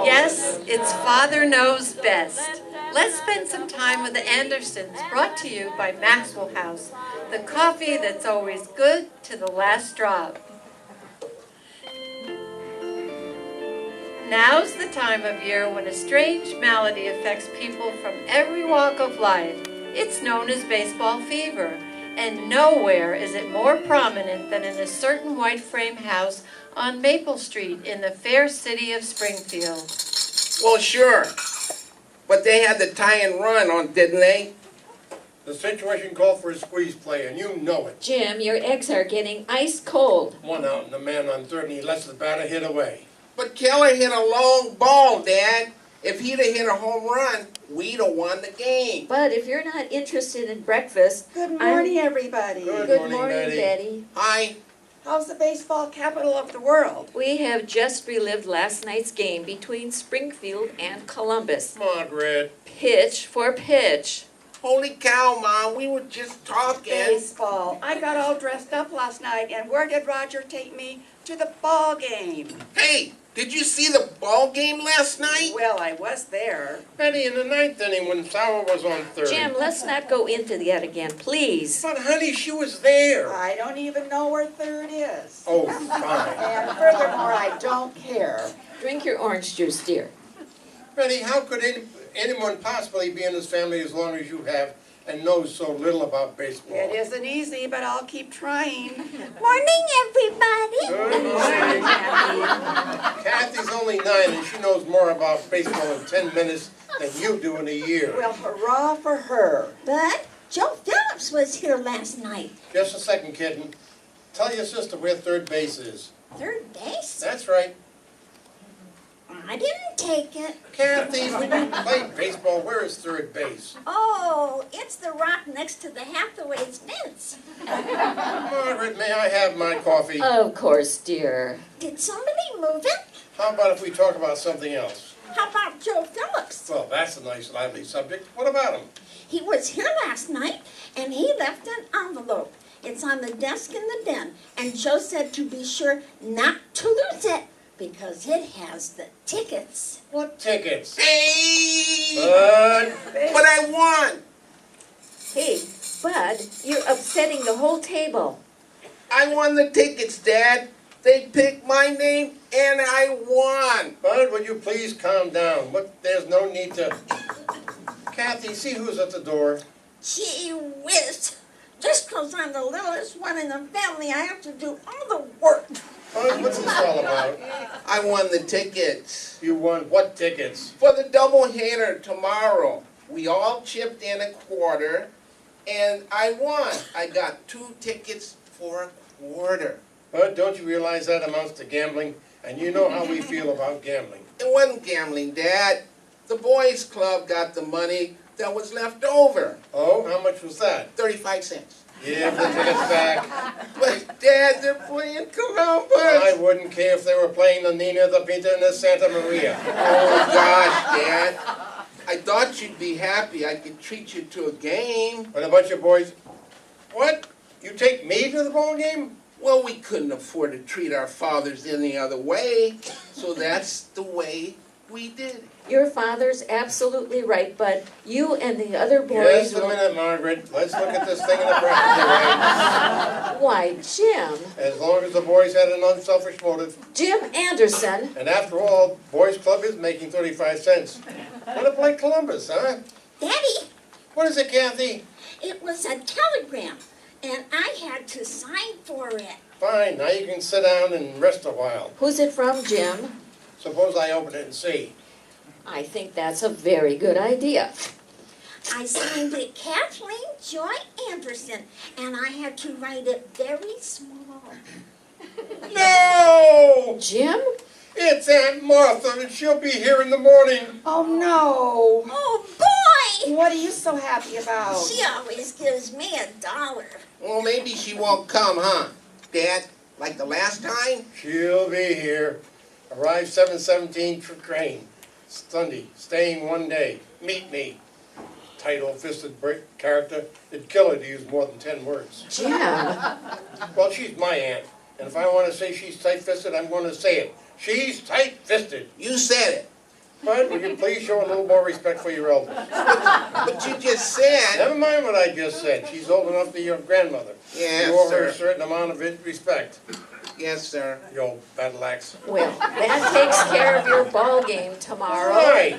Yes, it's Father Knows Best. Let's spend some time with the Andersons, brought to you by Maxwell House, the coffee that's always good to the last drop. Now's the time of year when a strange malady affects people from every walk of life. It's known as baseball fever, and nowhere is it more prominent than in a certain white frame house on Maple Street in the fair city of Springfield. Well, sure. But they had the tie and run on, didn't they? The situation called for a squeeze play, and you know it. Jim, your eggs are getting ice cold. One out and the man on third, and he lets the batter hit away. But Keller hit a long ball, Dad. If he'd have hit a home run, we'd have won the game. But if you're not interested in breakfast... Good morning, everybody. Good morning, Betty. Hi. How's the baseball capital of the world? We have just relived last night's game between Springfield and Columbus. Margaret. Pitch for pitch. Holy cow, Mom, we were just talking. Baseball. I got all dressed up last night, and where did Roger take me? To the ball game. Hey, Did you see the ball game last night? Well, I was there. Betty, in the ninth inning when Sauer was on third. Jim, let's not go into that again, please. But honey, she was there. I don't even know where third is. Oh, fine. And furthermore, I don't care. Drink your orange juice, dear. Betty, how could anyone possibly be in this family as long as you have and knows so little about baseball? It isn't easy, but I'll keep trying. Morning, everybody. Good morning. Kathy's only 9 and she knows more about baseball in 10 minutes than you do in a year. Well, hurrah for her. But Joe Phillips was here last night. Just a second, kitten. Tell your sister where third base is. Third base? That's right. I didn't take it. Kathy, when you play baseball, where is third base? Oh, it's the rock next to the Hathaway's fence. Margaret, may I have my coffee? Of course, dear. Did somebody move it? How about if we talk about something else? How about Joe Phillips? Well, that's a nice, lively subject. What about him? He was here last night, and he left an envelope. It's on the desk in the den, and Joe said to be sure not to lose it, because it has the tickets. What tickets? Hey! Bud. But I won! Hey, Bud, you're upsetting the whole table. I won the tickets, Dad. They picked my name and I won. Bud, would you please calm down? There's no need to... Kathy, see who's at the door. Gee whiz. Just because I'm the littlest one in the family, I have to do all the work. Bud, what's this all about? I won the tickets. You won what tickets? For the doubleheader tomorrow. We all chipped in a quarter and I won. I got 2 tickets for a quarter. Bud, don't you realize that amounts to gambling? And you know how we feel about gambling. It wasn't gambling, Dad. The boys' club got the money that was left over. Oh, how much was that? 35 cents. Give the tickets back. But, Dad, they're playing Columbus. I wouldn't care if they were playing the Nina, the Pinta, and the Santa Maria. Oh, gosh, Dad. I thought you'd be happy I could treat you to a game. But a bunch of boys... What? You take me to the ball game? Well, we couldn't afford to treat our fathers any other way, so that's the way we did it. Your father's absolutely right, Bud. You and the other boys Just a minute, Margaret. Let's look at this thing in a practical way. Why, Jim. As long as the boys had an unselfish motive. Jim Anderson. And after all, boys' club is making 35 cents. Want to play Columbus, huh? Daddy, What is it, Kathy? it was a telegram, and I had to sign for it. Fine, now you can sit down and rest a while. Who's it from, Jim? Suppose I open it and see. I think that's a very good idea. I signed it Kathleen Joy Anderson, and I had to write it very small. No! Jim? It's Aunt Martha, and she'll be here in the morning. Oh, no. Oh, boy! What are you so happy about? She always gives me $1. Well, maybe she won't come, huh, Dad? Like the last time? She'll be here. Arrive 7:17 for train. Sunday, staying 1 day. Meet me. Tight old-fisted character. It'd kill her to use more than 10 words. Jim. Well, she's my aunt. And if I want to say she's tight-fisted, I'm going to say it. She's tight-fisted. You said it. But will you please show a little more respect for your elders? But you just said... Never mind what I just said. She's old enough to be your grandmother. Yes, you owe her sir. a certain amount of respect. Yes, sir. You old battle axe. Well, that takes care of your ball game tomorrow. Right.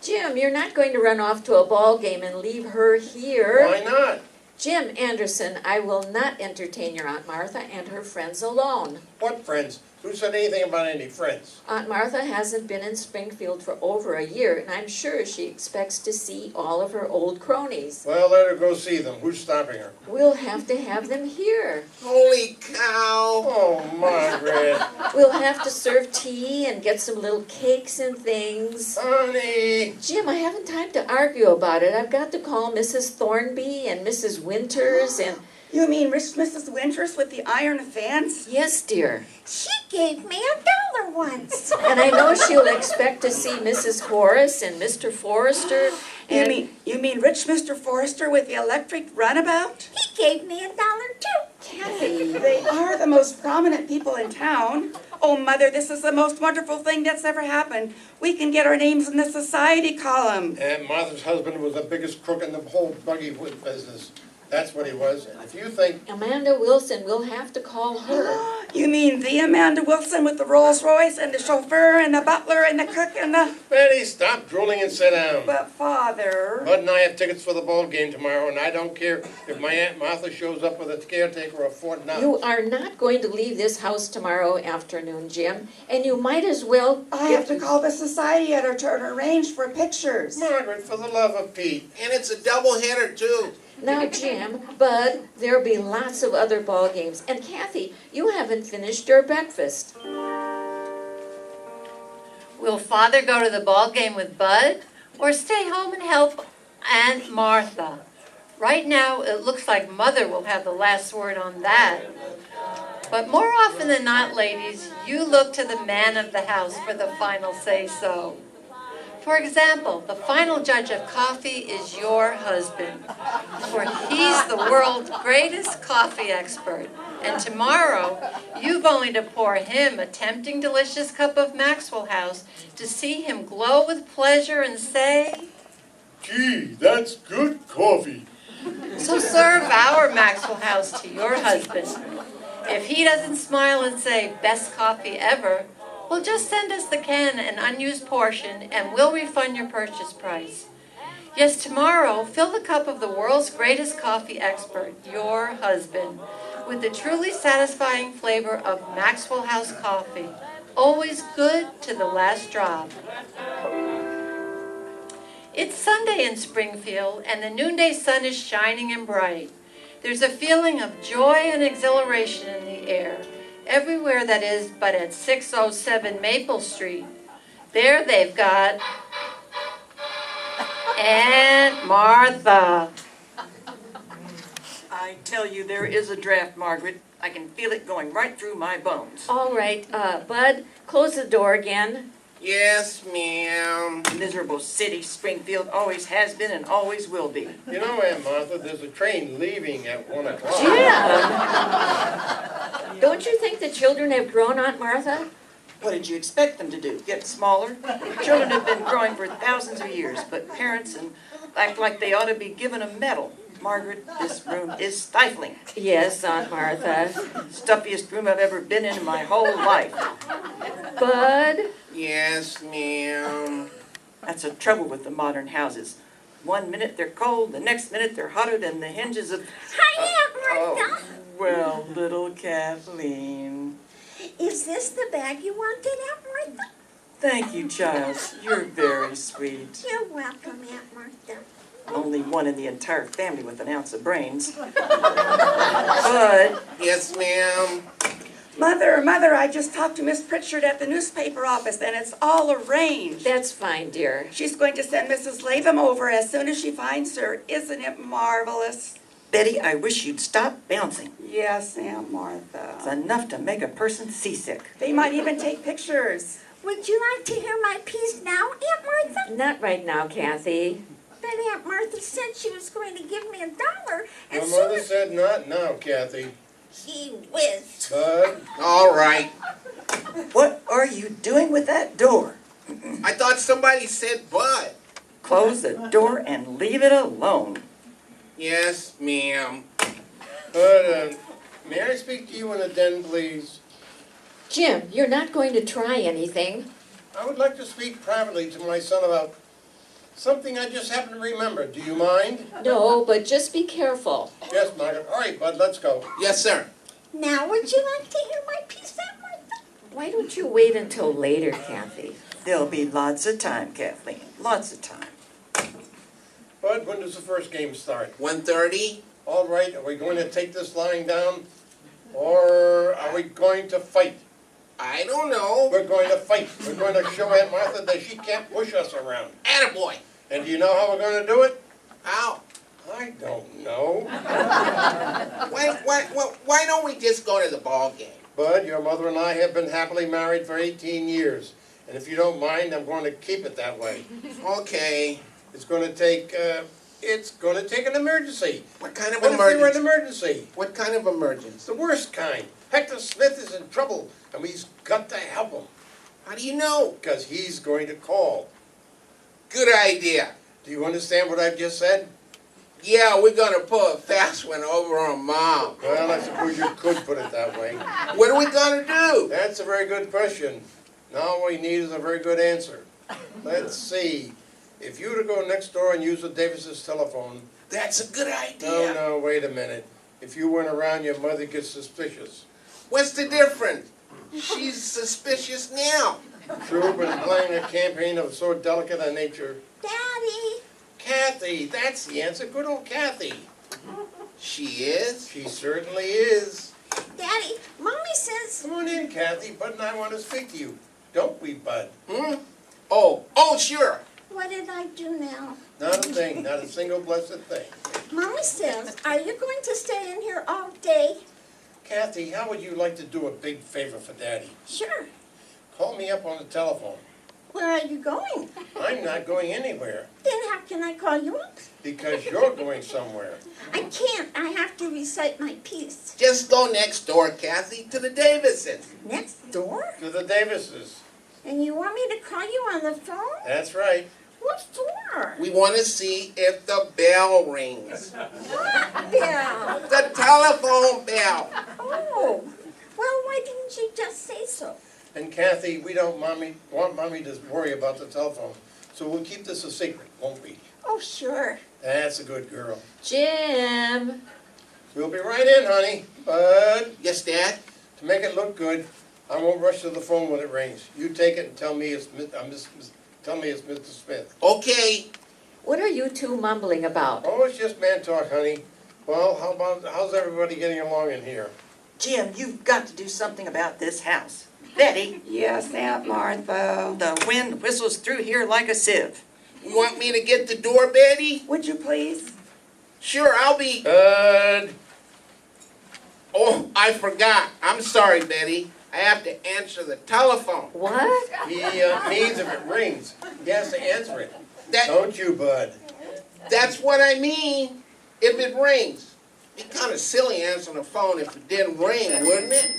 Jim, you're not going to run off to a ball game and leave her here. Why not? Jim Anderson, I will not entertain your Aunt Martha and her friends alone. What friends? Who said anything about any friends? Aunt Martha hasn't been in Springfield for over a year, and I'm sure she expects to see all of her old cronies. Well, let her go see them. Who's stopping her? We'll have to have them here. Holy cow! Oh, Margaret. We'll have to serve tea and get some little cakes and things. Honey! Jim, I haven't time to argue about it. I've got to call Mrs. Thornby and Mrs. Winters and... You mean rich Mrs. Winters with the iron fence? Yes, dear. She gave me $1 once. And I know she'll expect to see Mrs. Horace and Mr. Forrester. And You mean rich Mr. Forrester with the electric runabout? He gave me $1 too. Kathy. They are the most prominent people in town. Oh, Mother, this is the most wonderful thing that's ever happened. We can get our names in the society column. And Martha's husband was the biggest crook in the whole buggy whip business. That's what he was. And if you think... Amanda Wilson, we'll have to call her. You mean the Amanda Wilson with the Rolls Royce and the chauffeur and the butler and the cook and the... Betty, stop drooling and sit down. But, Father... Bud and I have tickets for the ball game tomorrow, and I don't care if my Aunt Martha shows up with a caretaker of Fort Knox. You are not going to leave this house tomorrow afternoon, Jim, and you might as well... I have to call the society editor and arrange for pictures. Margaret, for the love of Pete. And it's a double header, too. Now, Jim, Bud, there'll be lots of other ball games. And Kathy, you haven't finished your breakfast. Will Father go to the ball game with Bud or stay home and help Aunt Martha? Right now, it looks like Mother will have the last word on that. But more often than not, ladies, you look to the man of the house for the final say-so. For example, the final judge of coffee is your husband, for he's the world's greatest coffee expert. And tomorrow, you've only to pour him a tempting, delicious cup of Maxwell House to see him glow with pleasure and say, "Gee, that's good coffee." So serve our Maxwell House to your husband. If he doesn't smile and say, "Best coffee ever," well, just send us the can and unused portion, and we'll refund your purchase price. Yes, tomorrow, fill the cup of the world's greatest coffee expert, your husband, with the truly satisfying flavor of Maxwell House coffee. Always good to the last drop. It's Sunday in Springfield, and the noonday sun is shining and bright. There's a feeling of joy and exhilaration in the air. Everywhere that is but at 607 Maple Street. There they've got Aunt Martha. I tell you, there is a draft, Margaret. I can feel it going right through my bones. All right, Bud, close the door again. Yes, ma'am. Miserable city, Springfield always has been and always will be. You know, Aunt Martha, there's a train leaving at 1 o'clock. Jim! Don't you think the children have grown, Aunt Martha? What did you expect them to do? Get smaller? Children have been growing for thousands of years, but parents act like they ought to be given a medal. Margaret, this room is stifling. Yes, Aunt Martha. Stuffiest room I've ever been in my whole life. Bud? Yes, ma'am. That's the trouble with the modern houses. One minute they're cold, the next minute they're hotter than the hinges of... Hi, Aunt Martha. Well, little Kathleen. Is this the bag you wanted, Aunt Martha? Thank you, child. You're very sweet. You're welcome, Aunt Martha. Only one in the entire family with an ounce of brains. Bud. Yes, ma'am. Mother, I just talked to Miss Pritchard at the newspaper office, and it's all arranged. That's fine, dear. She's going to send Mrs. Latham over as soon as she finds her. Isn't it marvelous? Betty, I wish you'd stop bouncing. Yes, Aunt Martha. It's enough to make a person seasick. They might even take pictures. Would you like to hear my piece now, Aunt Martha? Not right now, Kathy. But Aunt Martha said she was going to give me $1, and Your so mother said not now, Kathy. Gee whiz. Bud? All right. What are you doing with that door? I thought somebody said Bud. Close the door and leave it alone. Yes, ma'am. Bud, may I speak to you in the den, please? Jim, you're not going to try anything. I would like to speak privately to my son about something I just happened to remember. Do you mind? No, but just be careful. Yes, Margaret. All right, Bud, let's go. Yes, sir. Now would you like to hear my piece, Aunt Martha? Why don't you wait until later, Kathy? There'll be lots of time, Kathleen. Lots of time. Bud, when does the first game start? 1:30. All right, are we going to take this lying down? Or are we going to fight? I don't know. We're going to fight. We're going to show Aunt Martha that she can't push us around. Attaboy. And do you know how we're going to do it? How? I don't know. Why don't we just go to the ball game? Bud, your mother and I have been happily married for 18 years. And if you don't mind, I'm going to keep it that way. Okay. It's going to take an emergency. What kind of What if we were an emergency? emergency? What kind of emergency? The worst kind. Hector Smith is in trouble, and we've got to help him. How do you know? Because he's going to call. Good idea. Do you understand what I've just said? Yeah, we're gonna pull a fast one over on Mom. Well, I suppose you could put it that way. What are we gonna do? That's a very good question. Now all we need is a very good answer. Let's see. If you were to go next door and use the Davis's telephone... That's a good idea. No, wait a minute. If you weren't around, your mother gets suspicious. What's the difference? She's suspicious now. True, but in playing a campaign of so delicate a nature... Daddy! Kathy, that's the answer. Good old Kathy. She is? She certainly is. Daddy, Mommy says... Come on in, Kathy. Bud and I want to speak to you. Don't we, Bud? Oh, sure. What did I do now? Not a thing. Not a single blessed thing. Mommy says, are you going to stay in here all day? Kathy, how would you like to do a big favor for Daddy? Sure. Call me up on the telephone. Where are you going? I'm not going anywhere. Then how can I call you up? Because you're going somewhere. I can't. I have to recite my piece. Just go next door, Kathy, to the Davises. Next door? To the Davises. And you want me to call you on the phone? That's right. What for? We want to see if the bell rings. What bell? The telephone bell. Oh. Well, why didn't you just say so? And Kathy, we don't want Mommy to worry about the telephone. So we'll keep this a secret, won't we? Oh, sure. That's a good girl. Jim! We'll be right in, honey. Bud. Yes, Dad? To make it look good, I won't rush to the phone when it rings. You take it and tell me it's Mr. Smith. Okay. What are you two mumbling about? Oh, it's just man talk, honey. Well, how's everybody getting along in here? Jim, you've got to do something about this house. Betty. Yes, Aunt Martha. The wind whistles through here like a sieve. You want me to get the door, Betty? Would you please? Sure, I'll be... Bud. Oh, I forgot. I'm sorry, Betty. I have to answer the telephone. What? He needs if it rings. He has to answer it. That, Don't you, Bud? That's what I mean. If it rings. It'd be kind of silly answering the phone if it didn't ring, wouldn't it?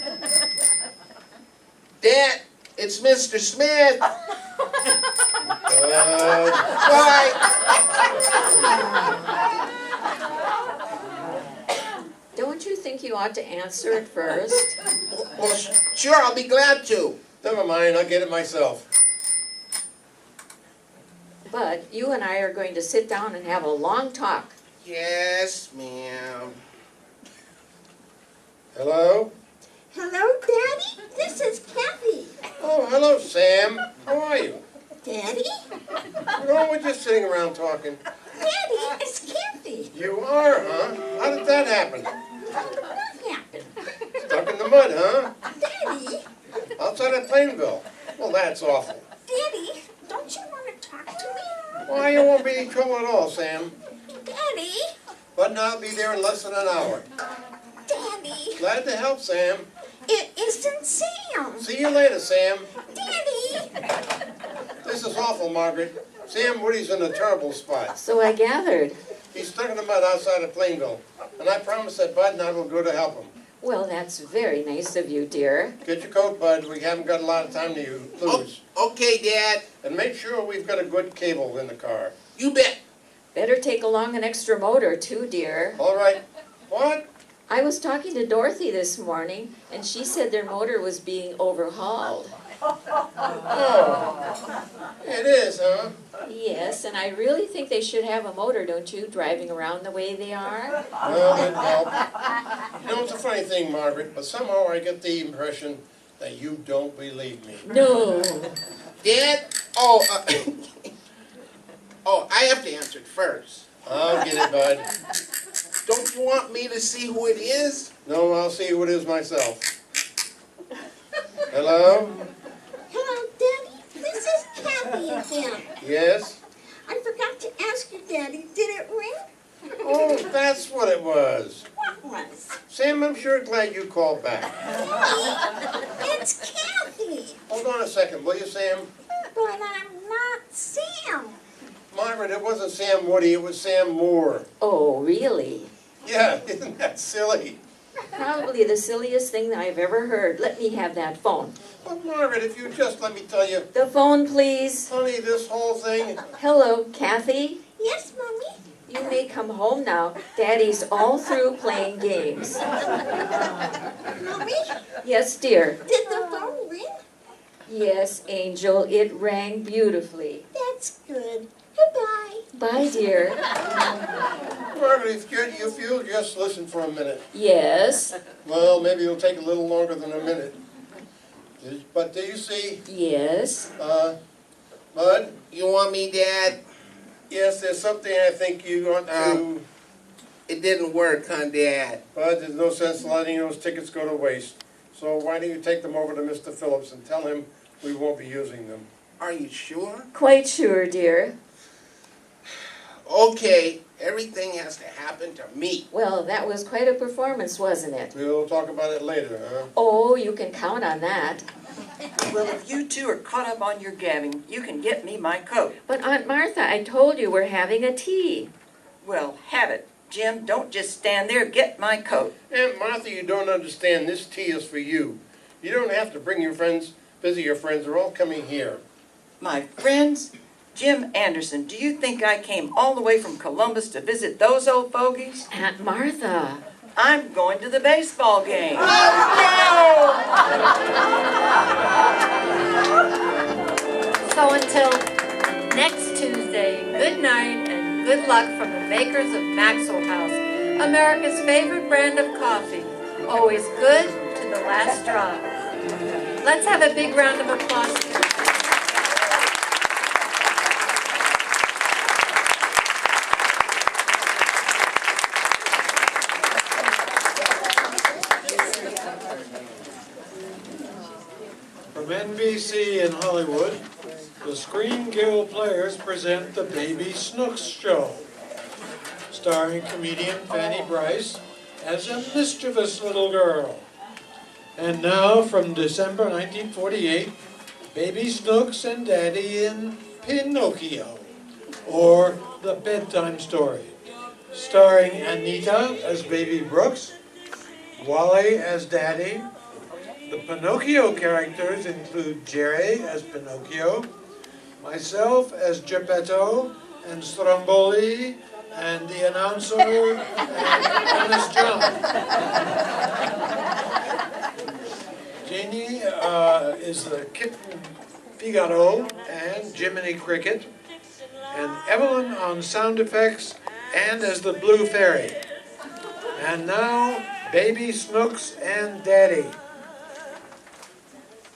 Dad, it's Mr. Smith. Bye. Don't you think you ought to answer it first? Well, sure, I'll be glad to. Never mind, I'll get it myself. But you and I are going to sit down and have a long talk. Yes, ma'am. Hello? Hello, Daddy? This is Kathy. Oh, hello, Sam. How are you? Daddy? No, we're just sitting around talking. Daddy, it's Kathy. You are, huh? How did that happen? What happened? Stuck in the mud, huh? Daddy? Outside of Plainville. Well, that's awful. Daddy, don't you want to talk to me? Why, you won't be in trouble at all, Sam. Daddy? But I'll be there in less than an hour. Daddy? Glad to help, Sam. It isn't Sam. See you later, Sam. Daddy? This is awful, Margaret. Sam Woody's in a terrible spot. So I gathered. He's stuck in the mud outside of Plainville. And I promise that Bud and I will go to help him. Well, that's very nice of you, dear. Get your coat, Bud. We haven't got a lot of time to lose. Okay, Dad. And make sure we've got a good cable in the car. You bet. Better take along an extra motor, too, dear. All right. What? I was talking to Dorothy this morning, and she said their motor was being overhauled. Oh, it is, huh? Yes, and I really think they should have a motor, don't you, driving around the way they are? Well, it helped. You know, it's a funny thing, Margaret, but somehow I get the impression that you don't believe me. No. Dad? Oh, oh, I have to answer it first. I'll get it, Bud. Don't you want me to see who it is? No, I'll see who it is myself. Hello? Hello, Daddy. This is Kathy again. Yes? I forgot to ask you, Daddy, did it ring? Oh, that's what it was. What was? Sam, I'm sure glad you called back. Daddy, it's Kathy. Hold on a second, will you, Sam? But I'm not Sam. Margaret, it wasn't Sam Woody, it was Sam Moore. Oh, really? Yeah, isn't that silly? Probably the silliest thing that I've ever heard. Let me have that phone. Well, Margaret, if you just let me tell you. The phone, please. Honey, this whole thing. Hello, Kathy. Yes, Mommy? You may come home now. Daddy's all through playing games. Mommy? Yes, dear. Did the phone ring? Yes, Angel, it rang beautifully. That's good. Goodbye. Bye, dear. Margaret, if you'll just listen for a minute. Yes. Well, maybe it'll take a little longer than a minute. But do you see? Yes. Bud? You want me, Dad? Yes, there's something I think you want to... It didn't work, huh, Dad? Bud, there's no sense letting those tickets go to waste. So why don't you take them over to Mr. Phillips and tell him we won't be using them. Are you sure? Quite sure, dear. Okay, everything has to happen to me. Well, that was quite a performance, wasn't it? We'll talk about it later, huh? Oh, you can count on that. Well, if you two are caught up on your gabbing, you can get me my coat. But Aunt Martha, I told you we're having a tea. Well, have it. Jim, don't just stand there. Get my coat. Aunt Martha, you don't understand. This tea is for you. You don't have to bring your friends, visit your friends. They're all coming here. My friends? Jim Anderson, do you think I came all the way from Columbus to visit those old fogies? Aunt Martha. I'm going to the baseball game. So until next Tuesday, good night and good luck from the makers of Maxwell House, America's favorite brand of coffee. Always good to the last drop. Let's have a big round of applause. From NBC in Hollywood, the Screen Guild Players present the Baby Snooks Show, starring comedian Fanny Bryce as a mischievous little girl. And now, from December 1948, Baby Snooks and Daddy in Pinocchio, or The Bedtime Story, starring Anita as Baby Brooks, Wally as Daddy. The Pinocchio characters include Jerry as Pinocchio, myself as Geppetto, and Stromboli, and the announcer, and Honest John. Jeanne is the kitten Figaro and Jiminy Cricket, and Evelyn on sound effects and as the Blue Fairy. And now, Baby Snooks and Daddy.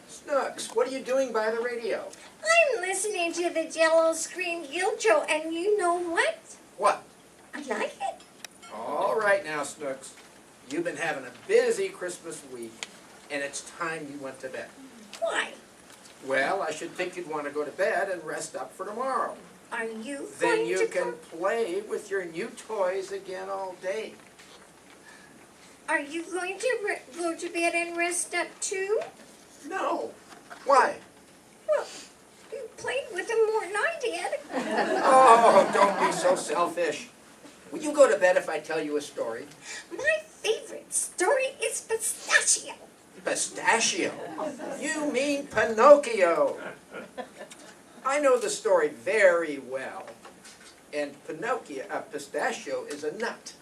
Snooks, what are you doing by the radio? I'm listening to the Jello Screen Guild Show, and you know what? What? I like it. All right now, Snooks. You've been having a busy Christmas week, and it's time you went to bed. Why? Well, I should think you'd want to go to bed and rest up for tomorrow. Are you Then going you to can play with your new toys again all day. Are you going to go to bed and rest up too? No. Why? Well, you played with them more than I did. Oh, don't be so selfish. Will you go to bed if I tell you a story? My favorite story is Pistachio. Pistachio? You mean Pinocchio. I know the story very well. And Pistachio is a nut.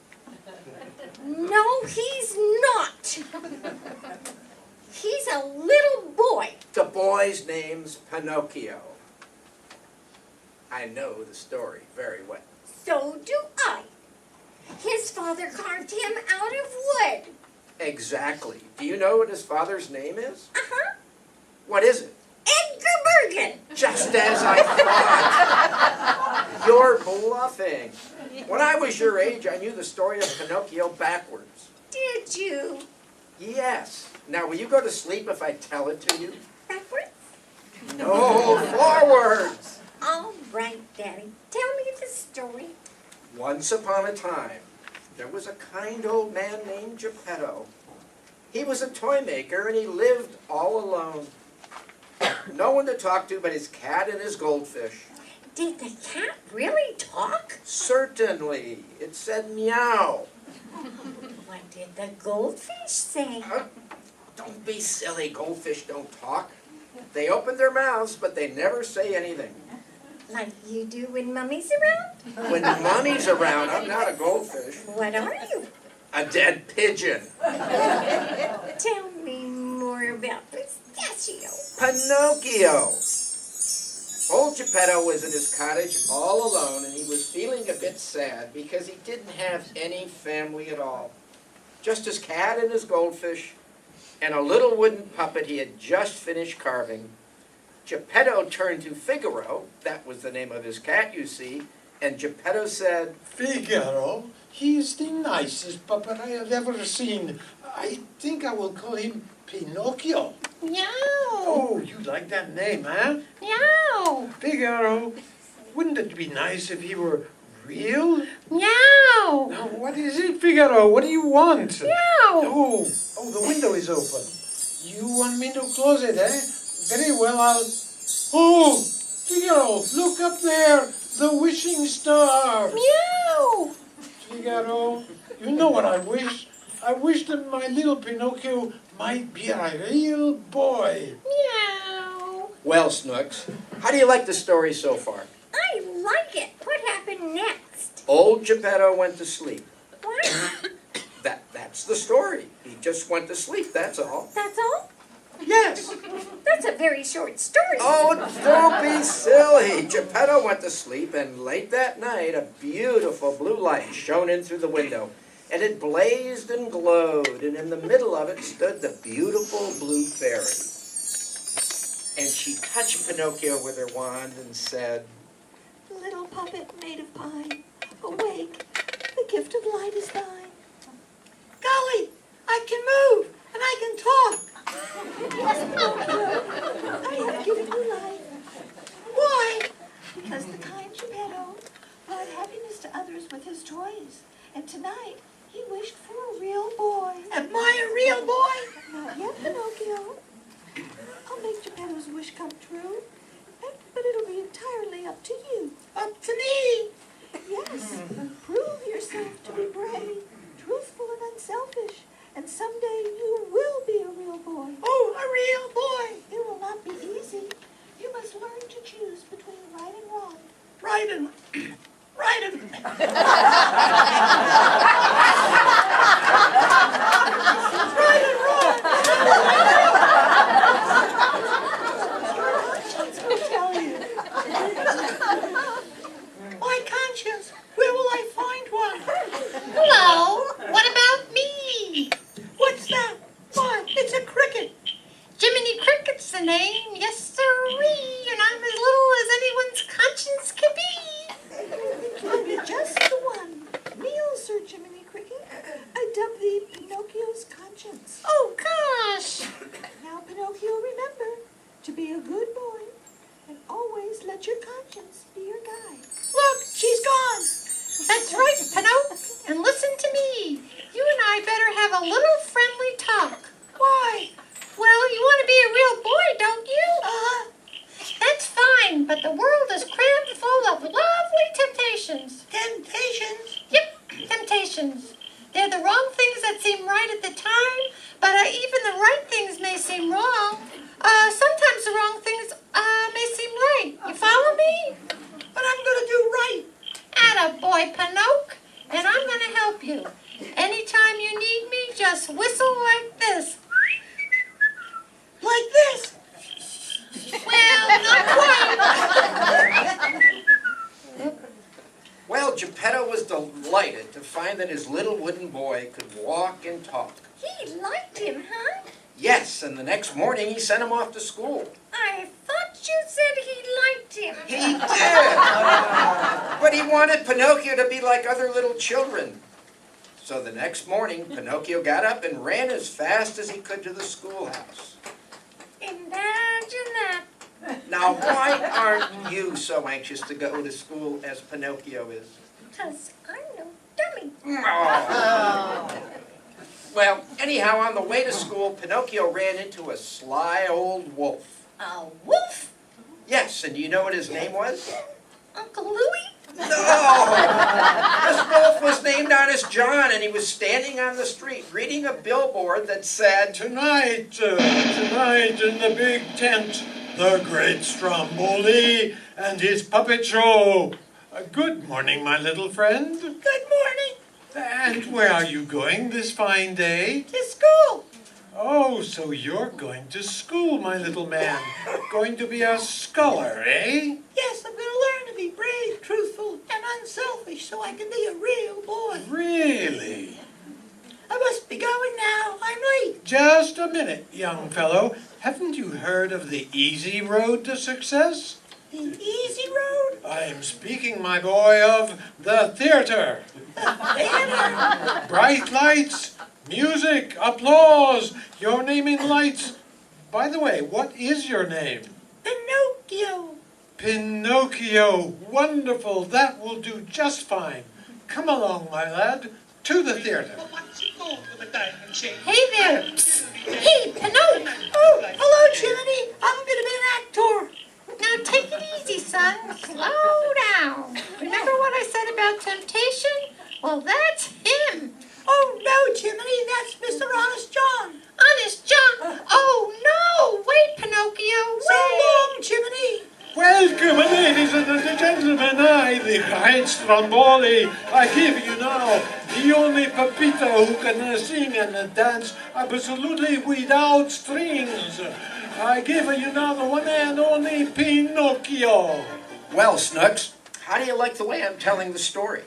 No, he's not. He's a little boy. The boy's name's Pinocchio. I know the story very well. So do I. His father carved him out of wood. Exactly. Do you know what his father's name is? Uh-huh. What is it? Edgar Bergen. Just as I thought. You're bluffing. When I was your age, I knew the story of Pinocchio backwards. Did you? Yes. Now, will you go to sleep if I tell it to you? Backwards? No, forwards. All right, Daddy. Tell me the story. Once upon a time, there was a kind old man named Geppetto. He was a toy maker, and he lived all alone. No one to talk to but his cat and his goldfish. Did the cat really talk? Certainly. It said meow. What did the goldfish say? Don't be silly, goldfish don't talk. They open their mouths, but they never say anything. Like you do when Mummy's around? When Mommy's around, I'm not a goldfish. What are you? A dead pigeon. Tell me more about Pistachio. Pinocchio. Old Geppetto was in his cottage all alone, and he was feeling a bit sad because he didn't have any family at all. Just his cat and his goldfish, and a little wooden puppet he had just finished carving. Geppetto turned to Figaro, that was the name of his cat, you see, and Geppetto said, Figaro, he is the nicest puppet I have ever seen. I think I will call him Pinocchio. Meow. Oh, you like that name, huh? Meow. Figaro, wouldn't it be nice if he were real? Meow. Now, what is it, Figaro? What do you want? Meow. Oh, the window is open. You want me to close it, eh? Very well, I'll... Oh, Figaro, look up there, the wishing star. Meow. Figaro, you know what I wish? I wish that my little Pinocchio might be a real boy. Meow. Well, Snooks, how do you like the story so far? I like it. What happened next? Old Geppetto went to sleep. What? That's the story. He just went to sleep, that's all. That's all? Yes. That's a very short story. Oh, don't be silly. Geppetto went to sleep, and late that night, a beautiful blue light shone in through the window. And it blazed and glowed, and in the middle of it stood the beautiful blue fairy. And she touched Pinocchio with her wand and said, Little puppet made of pine, awake, the gift of light is thine. Golly, I can move and I can talk. Yes, Pinocchio, I have given you life. Why? Because the kind Geppetto brought happiness to others with his toys. And tonight, he wished for a real boy. Am I a real boy? Not yet, Pinocchio. I'll make Geppetto's wish come true. But it'll be entirely up to you. Up to me? Yes. Prove yourself to be brave, truthful and unselfish. And someday you will be a real boy. Oh, a real boy. It will not be easy. You must learn to choose between right and wrong. Right and... Right and... Right and wrong. I'll tell you. My conscience. Where will I find one? Hello. What about me? What's that? Why, it's a cricket. Jiminy Cricket's the name. Yes, sirree. And I'm as little as anyone's conscience can be. You'll be just the one. Kneel, Sir Jiminy Cricket. I dub thee Pinocchio's conscience. Oh, gosh. Now, Pinocchio, remember to be a good boy and always let your conscience be your guide. Look, she's gone. That's right, Pinocchio. And listen to me. You and I better have a little friendly talk. Why? Well, you want to be a real boy, don't you? That's fine, but the world is crammed full of lovely temptations. Temptations? Yep, temptations. They're the wrong things that seem right at the time, but even the right things may seem wrong. Sometimes the wrong things may seem right. You follow me? But I'm going to do right. Attaboy, Pinocchio, and I'm going to help you. Anytime you need me, just whistle like this. Like this? Well, not quite. Well, Geppetto was delighted to find that his little wooden boy could walk and talk. He liked him, huh? Yes, and the next morning he sent him off to school. I thought you said he liked him. He did! But he wanted Pinocchio to be like other little children. So the next morning, Pinocchio got up and ran as fast as he could to the schoolhouse. Imagine that. Now, why aren't you so anxious to go to school as Pinocchio is? Because I'm no dummy. Oh. Well, anyhow, on the way to school, Pinocchio ran into a sly old wolf. A wolf? Yes, and do you know what his name was? Uncle Louie? No! This wolf was named on his was John, and he was standing on the street reading a billboard that said, Tonight in the big tent, the great Stromboli and his puppet show. Good morning, my little friend. Good morning. And where are you going this fine day? To school. Oh, so you're going to school, my little man. Going to be a scholar, eh? Yes, I'm going to learn to be brave, truthful, and unselfish so I can be a real boy. Really? I must be going now. I'm late. Just a minute, young fellow. Haven't you heard of the easy road to success? The easy road? I'm speaking, my boy, of the theater. Theater? Bright lights, music, applause, your name in lights. By the way, what is your name? Pinocchio. Pinocchio. Wonderful. That will do just fine. Come along, my lad, to the theater. Hey there. Hey, Pinocchio. Oh, hello, Jiminy. I'm going to be an actor. Now take it easy, son. Slow down. Remember what I said about temptation? Well, that's him. Oh, no, Jiminy. That's Mr. Honest John. Honest John. Oh, no. Wait, Pinocchio. So long, Jiminy. Welcome, ladies and gentlemen. I, the great Stromboli, I give you now the only Pepito who can sing and dance absolutely without strings. I give you now the one and only Pinocchio. well, Snooks, how do you like the way I'm telling the story?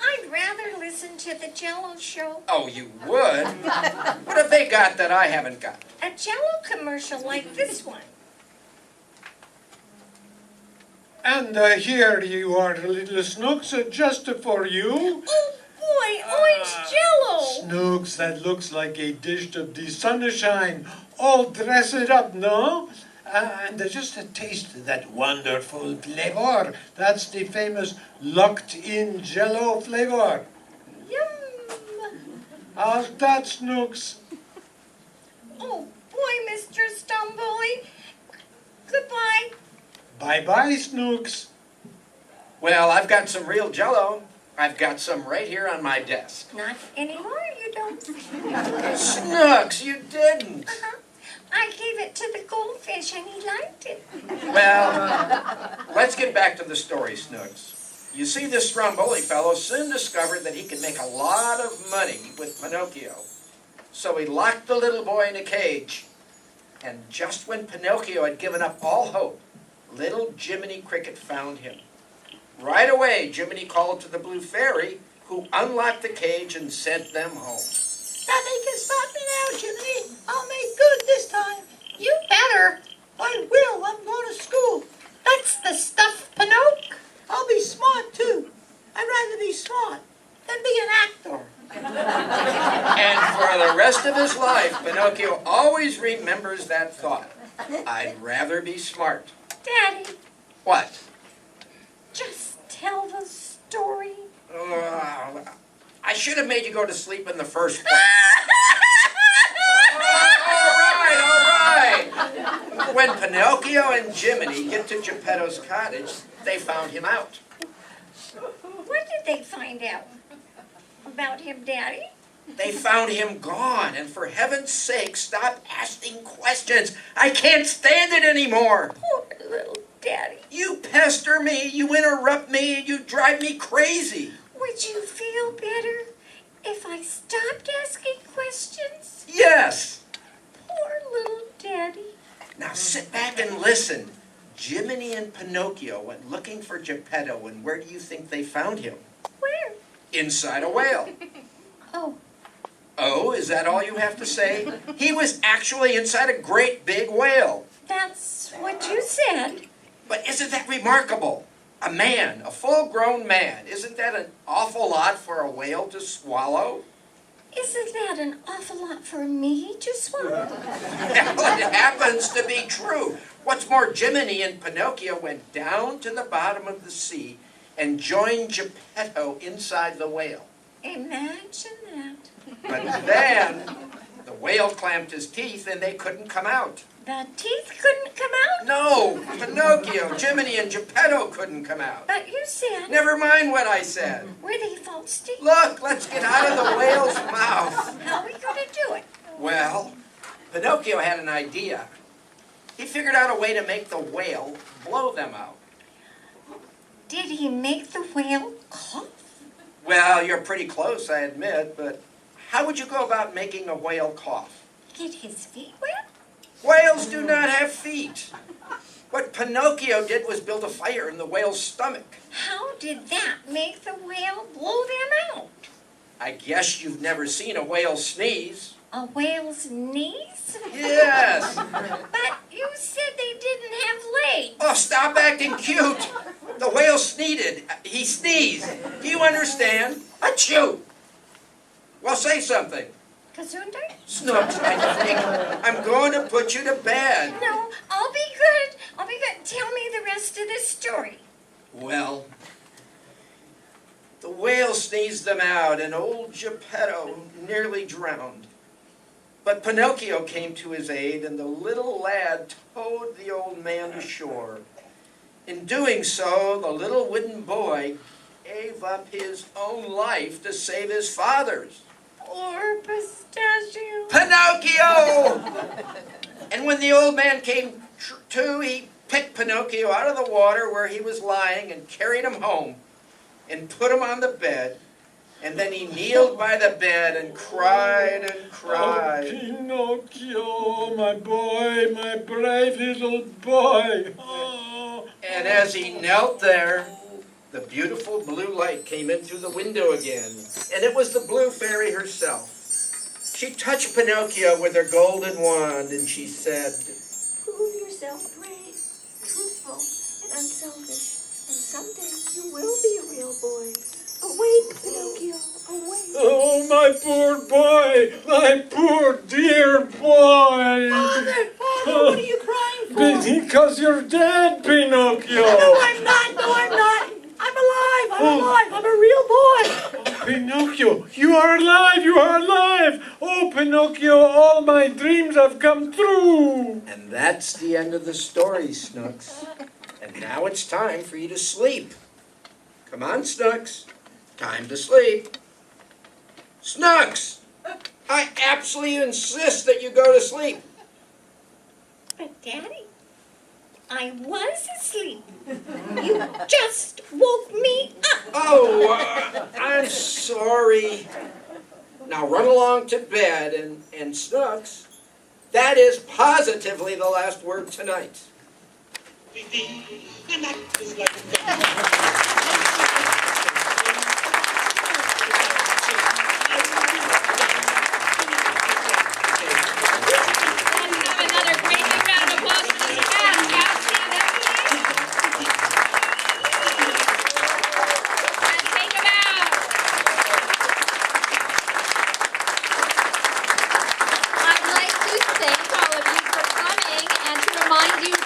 I'd rather listen to the Jello show. Oh, you would? What have they got that I haven't got? A Jello commercial like this one. And here you are, little Snooks, just for you. Oh boy, orange Jello! Snooks, that looks like a dish of the sunshine, all dressed up, no? And just a taste of that wonderful flavor. That's the famous locked-in Jello flavor. Yum! How's that, Snooks? Oh boy, Mr. Stromboli. Goodbye. Bye-bye, Snooks. Well, I've got some real Jello. I've got some right here on my desk. Not anymore, you don't. Snooks, you didn't. I gave it to the goldfish and he liked it. Well, let's get back to the story, Snooks. You see, this Stromboli fellow soon discovered that he could make a lot of money with Pinocchio. So he locked the little boy in a cage. And just when Pinocchio had given up all hope, little Jiminy Cricket found him. Right away, Jiminy called to the Blue Fairy, who unlocked the cage and sent them home. Nothing can stop me now, Jiminy. I'll make good this time. You better. I will. I'm going to school. That's the stuff, Pinocchio. I'll be smart, too. I'd rather be smart than be an actor. And for the rest of his life, Pinocchio always remembers that thought. I'd rather be smart. Daddy, What? just tell the story. I should have made you go to sleep in the first place. All right. When Pinocchio and Jiminy get to Geppetto's cottage, they found him out. What did they find out about him, Daddy? They found him gone, and for heaven's sake, stop asking questions. I can't stand it anymore. Poor little Daddy. You pester me, you interrupt me, you drive me crazy. Would you feel better if I stopped asking questions? Yes. Poor little Daddy. Now sit back and listen. Jiminy and Pinocchio went looking for Geppetto, and where do you think they found him? Where? Inside a whale. Oh. Oh, is that all you have to say? He was actually inside a great big whale. That's what you said. But isn't that remarkable? A man, a full-grown man. Isn't that an awful lot for a whale to swallow? Isn't that an awful lot for me to swallow? Well, it happens to be true. What's more, Jiminy and Pinocchio went down to the bottom of the sea and joined Geppetto inside the whale. Imagine that. But then, the whale clamped his teeth and they couldn't come out. The teeth couldn't come out? No, Pinocchio, Jiminy, and Geppetto couldn't come out. But you said... Never mind what I said. Were they false teeth? Look, let's get out of the whale's mouth. How are we going to do it? Well, Pinocchio had an idea. He figured out a way to make the whale blow them out. Did he make the whale cough? Well, you're pretty close, I admit, but how would you go about making a whale cough? Get his feet wet? Whales do not have feet. What Pinocchio did was build a fire in the whale's stomach. How did that make the whale blow them out? I guess you've never seen a whale sneeze. A whale's knees? Yes. But you said they didn't have legs. Oh, stop acting cute. The whale sneezed. He sneezed. Do you understand? Achoo. Well, say something. Kazunder? Snooks, I think I'm going to put you to bed. No, I'll be good. I'll be good. Tell me the rest of the story. Well, the whale sneezed them out, and old Geppetto nearly drowned. But Pinocchio came to his aid, and the little lad towed the old man ashore. In doing so, the little wooden boy gave up his own life to save his father's. Poor pistachio. Pinocchio! And when the old man came to, he picked Pinocchio out of the water where he was lying and carried him home and put him on the bed. And then he kneeled by the bed and cried and cried. Oh, Pinocchio, my boy, my brave little boy. Oh. And as he knelt there, the beautiful blue light came in through the window again, and it was the blue fairy herself. She touched Pinocchio with her golden wand, and she said, Prove yourself brave, truthful, and unselfish, and someday you will be a real boy. Awake, Pinocchio, awake. Oh, my poor boy, my poor dear boy. Father, what are you crying for? Because you're dead, Pinocchio. No, I'm not. No, I'm not. I'm alive. I'm alive. I'm a real boy. Oh, Pinocchio, you are alive. You are alive. Oh, Pinocchio, all my dreams have come true. And that's the end of the story, Snooks. And now it's time for you to sleep. Come on, Snooks. Time to sleep. Snooks! I absolutely insist that you go to sleep. But, Daddy, I was asleep. You just woke me up. Oh, I'm sorry. Now run along to bed, and Snooks, that is positively the last word tonight.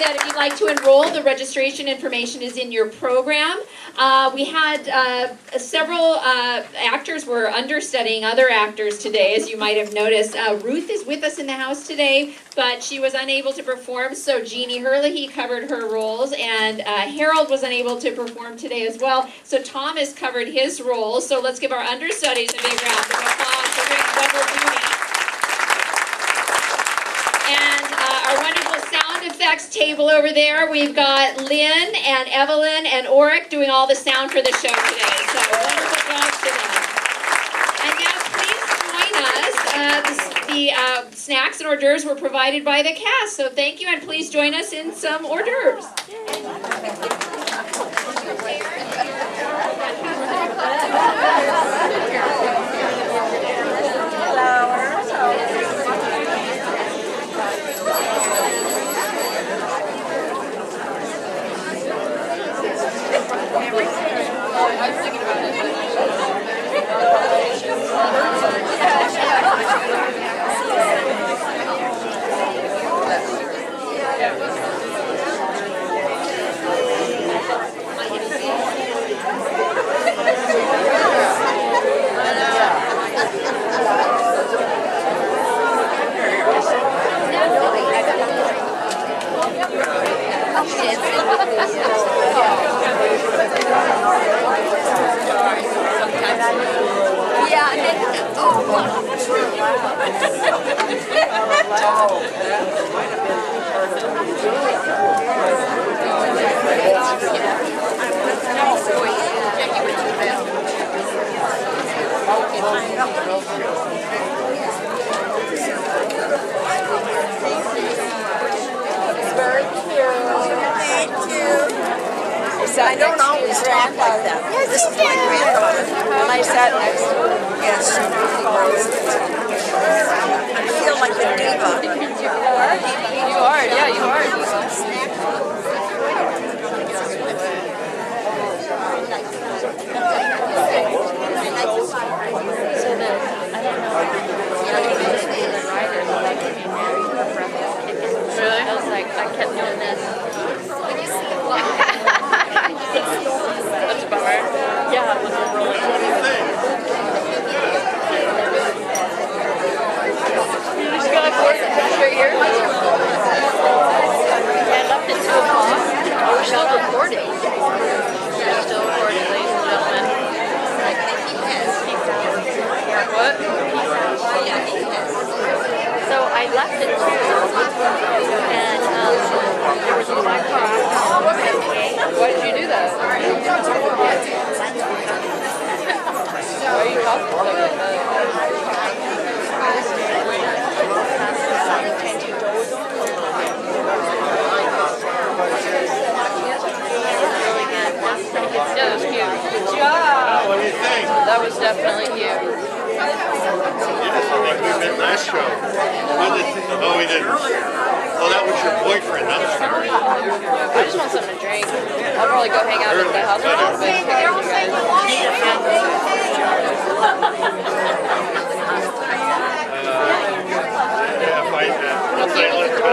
That if you'd like to enroll, the registration information is in your program. We had several actors were understudying other actors today, as you might have noticed. Ruth is with us in the house today, but she was unable to perform, so Jeanne Herlihy covered her roles, and Harold was unable to perform today as well, so Thomas covered his role. So let's give our understudies a big round of applause for doing double duty. And our wonderful sound effects table over there, we've got Lynne and Evelyn and Oric doing all the sound for the show today. So wonderful job to them. And now please join us. The snacks and hors d'oeuvres were provided by the cast. So thank you, and please join us in some hors d'oeuvres. I don't always talk like that. This is my granddaughter. When I sat next to her, yes, I feel like a diva. You are, yeah, you are. Really? I was like, I kept doing this. That's a bummer. Yeah, it was a roller. You just got bored and finished right here? Yeah, I left at 2 o'clock. Oh, we're still recording. We're still recording, ladies and gentlemen. What? So I left at 2, and there was a black car. Why did you do that? Why are you talking like that? That was cute. Good job. What do you think? That was definitely cute. Yes, I think we met last show. No, we didn't. Oh, that was your boyfriend. I'm sorry. I just want something to drink. I'll probably go hang out at the house for a little bit.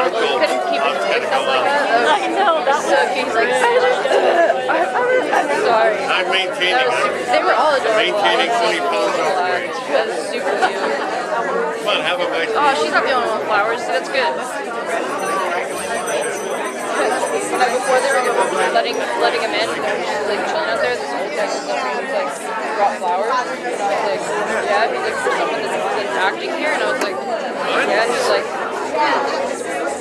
Couldn't keep his face up like that. I know, that was so cute. He's like, I'm sorry. I'm maintaining. They were all adorable. Maintaining 20 pounds overweight. That was super cute. Come on, have a nice Oh, she's not the only one with flowers, so that's good. Before they were letting him in, they were just like chilling out there. This one guy was like brought flowers, and I was like, yeah. He's like, for someone that's acting here, and I was like, yeah. He's like,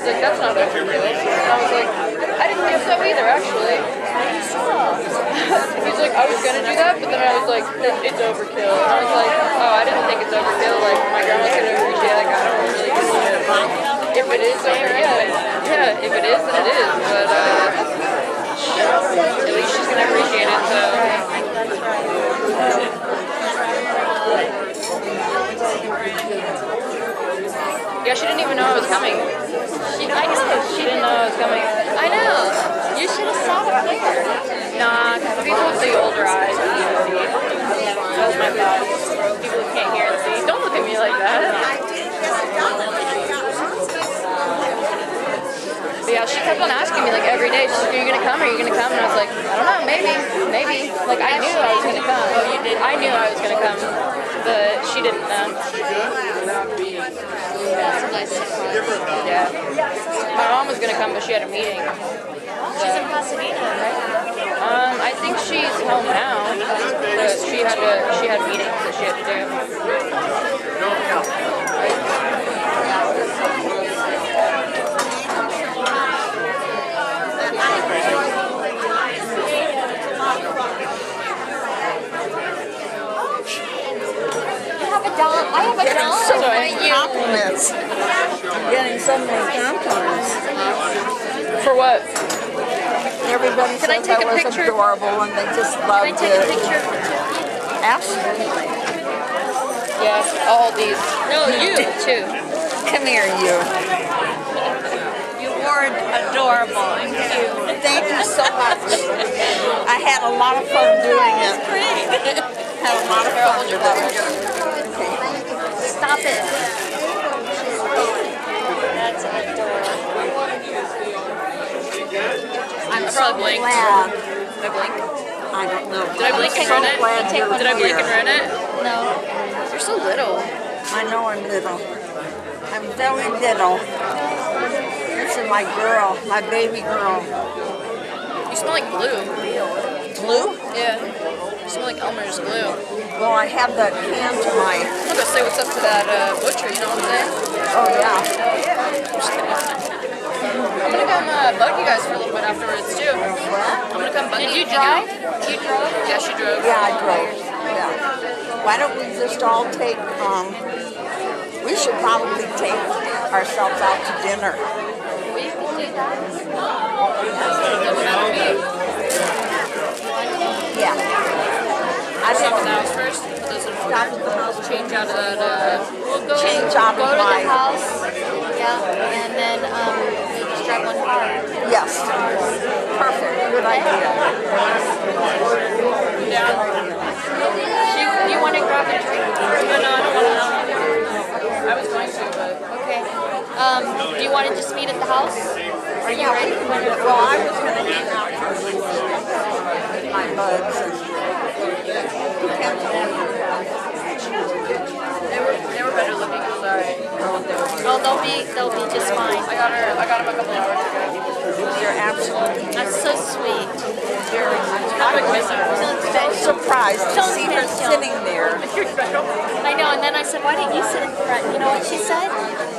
that's not overkill. And I was like, I didn't think so either, actually. He's like, I was gonna do that, but then I was like, it's overkill. And I was like, oh, I didn't think it's overkill. Like, my grandma's gonna appreciate it. Like, I don't really give a shit. If it is overkill, yeah, if it is, then it is. But at least she's gonna appreciate it. So. Yeah, she didn't even know I was coming. She didn't know I was coming. I know. You should have saw it here. Nah, people with the older eyes can't see. That was my thought. People who can't hear and see. Don't look at me like that. But yeah, she kept on asking me like every day. She's like, "Are you gonna come? Are you gonna come?" And I was like, "I don't know. Maybe. Like I knew I was gonna come. Oh, you did? I knew I was gonna come, but she didn't know." Yeah. My mom was gonna come, but she had a meeting. She's in Pasadena, right? I think she's home now, but she had meetings that she had to do. I have a doll. So many compliments. I'm getting so many compliments. For what? Everybody Can I said take that a was picture? adorable and they just loved it. Can I take a picture? Absolutely. Yeah, all these. No, you too. Come here, you. You were adorable and cute. Thank you so much. I had a lot of fun doing it. Had a lot of fun with it. Stop it. That's adorable. I'm so glad. Did I blink? I don't know. Did I blink and run it? Did I blink and run it? No. You're so little. I know I'm little. I'm very little. This is my girl, my baby girl. You smell like blue. Blue? Yeah. smell like Elmer's glue. Well, I have that can to my... I'm gonna say what's up to that butcher, you know what I'm saying? Oh, yeah. Just kidding. I'm gonna come bug you guys for a little bit afterwards, too. I'm gonna come bug you. Did you drive? You drove? Yeah, she drove. Yeah, I drove. Yeah. Why don't we just all take, we should probably take ourselves out to dinner. We can do that. Yeah. I Stop at didn't the house first? start at the house. Change out of that, We'll go change out Go of to my... the house, yeah, and then we just drive one car. Yes. Perfect. Good idea. Do you want to grab a drink? No, I don't want to. I was going to, but... Okay. Do you want to just meet at the house? Are you ready? Well, I was going to hang out with my buds and They were better looking, I'm sorry. Oh, they'll be just fine. I got them a couple hours ago. you're absolutely That's so sweet. so surprised to Don't see her special. sitting there. I know, and then I said, why didn't you sit in front? You know what she said?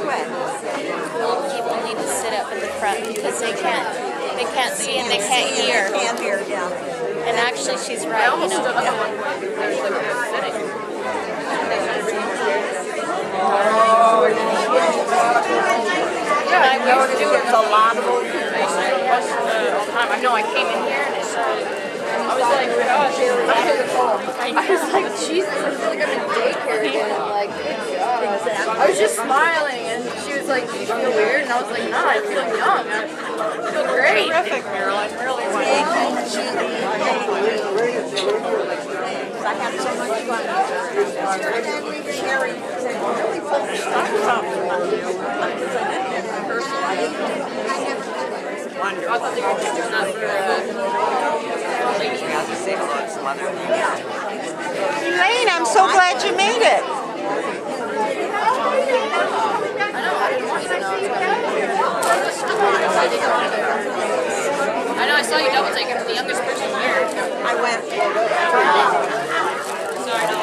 What? Old people need to sit up in the front because they can't see and they can't hear. They can't hear, yeah. And actually, she's right. You know. Yeah, I noticed there's a lot of old people. I know I came in here and it's, I was like, gosh, I was like, Jesus, I feel like I'm in daycare again. Like, good God. I was just smiling and she was like, do you feel weird? And I was like, no, I feel young. I feel great. Terrific, Marilyn. Really well. I had so much fun. Sharing really fun stuff Wonderful. I thought they were just doing that for Elaine, I'm so glad you made it. I know, I saw you double take it from the youngest person here. I went. Sorry, no.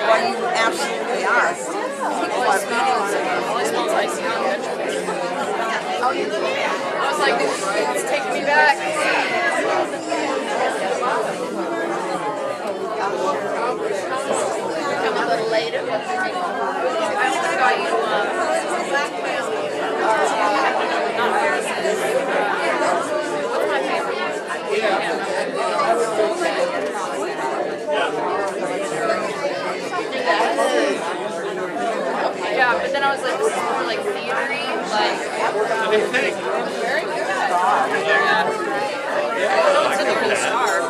Well, you absolutely are. Always smells icy on the edge. I was like, it's taking me back. Come a little later. I almost got you, what's my favorite? Yeah, but then I was like, this is more like theatery, like. Very good. Yeah. Oh, it's in there in the star.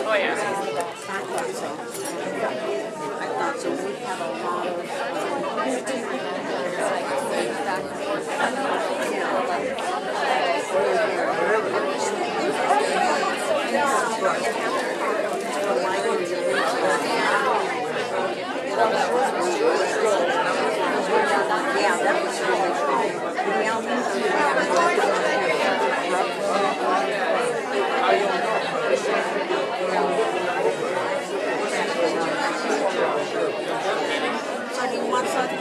Oh, yeah. Yeah, that was So do you want something?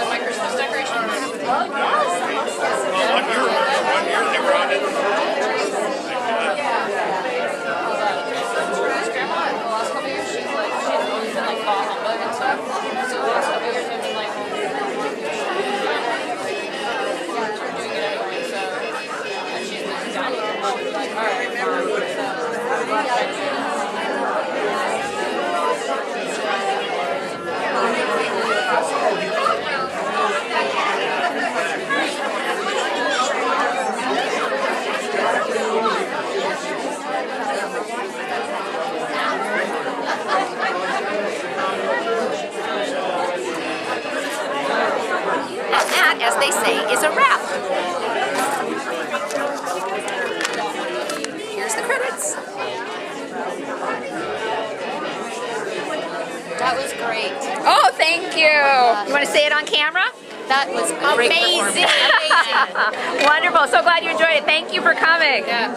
My Christmas decorations. One year they were on it. as they say, is a wrap. Here's the credits. That was great. Oh, thank you. You want to say it on camera? That was great. Amazing. Wonderful. So glad you enjoyed it. Thank you for coming. Yeah.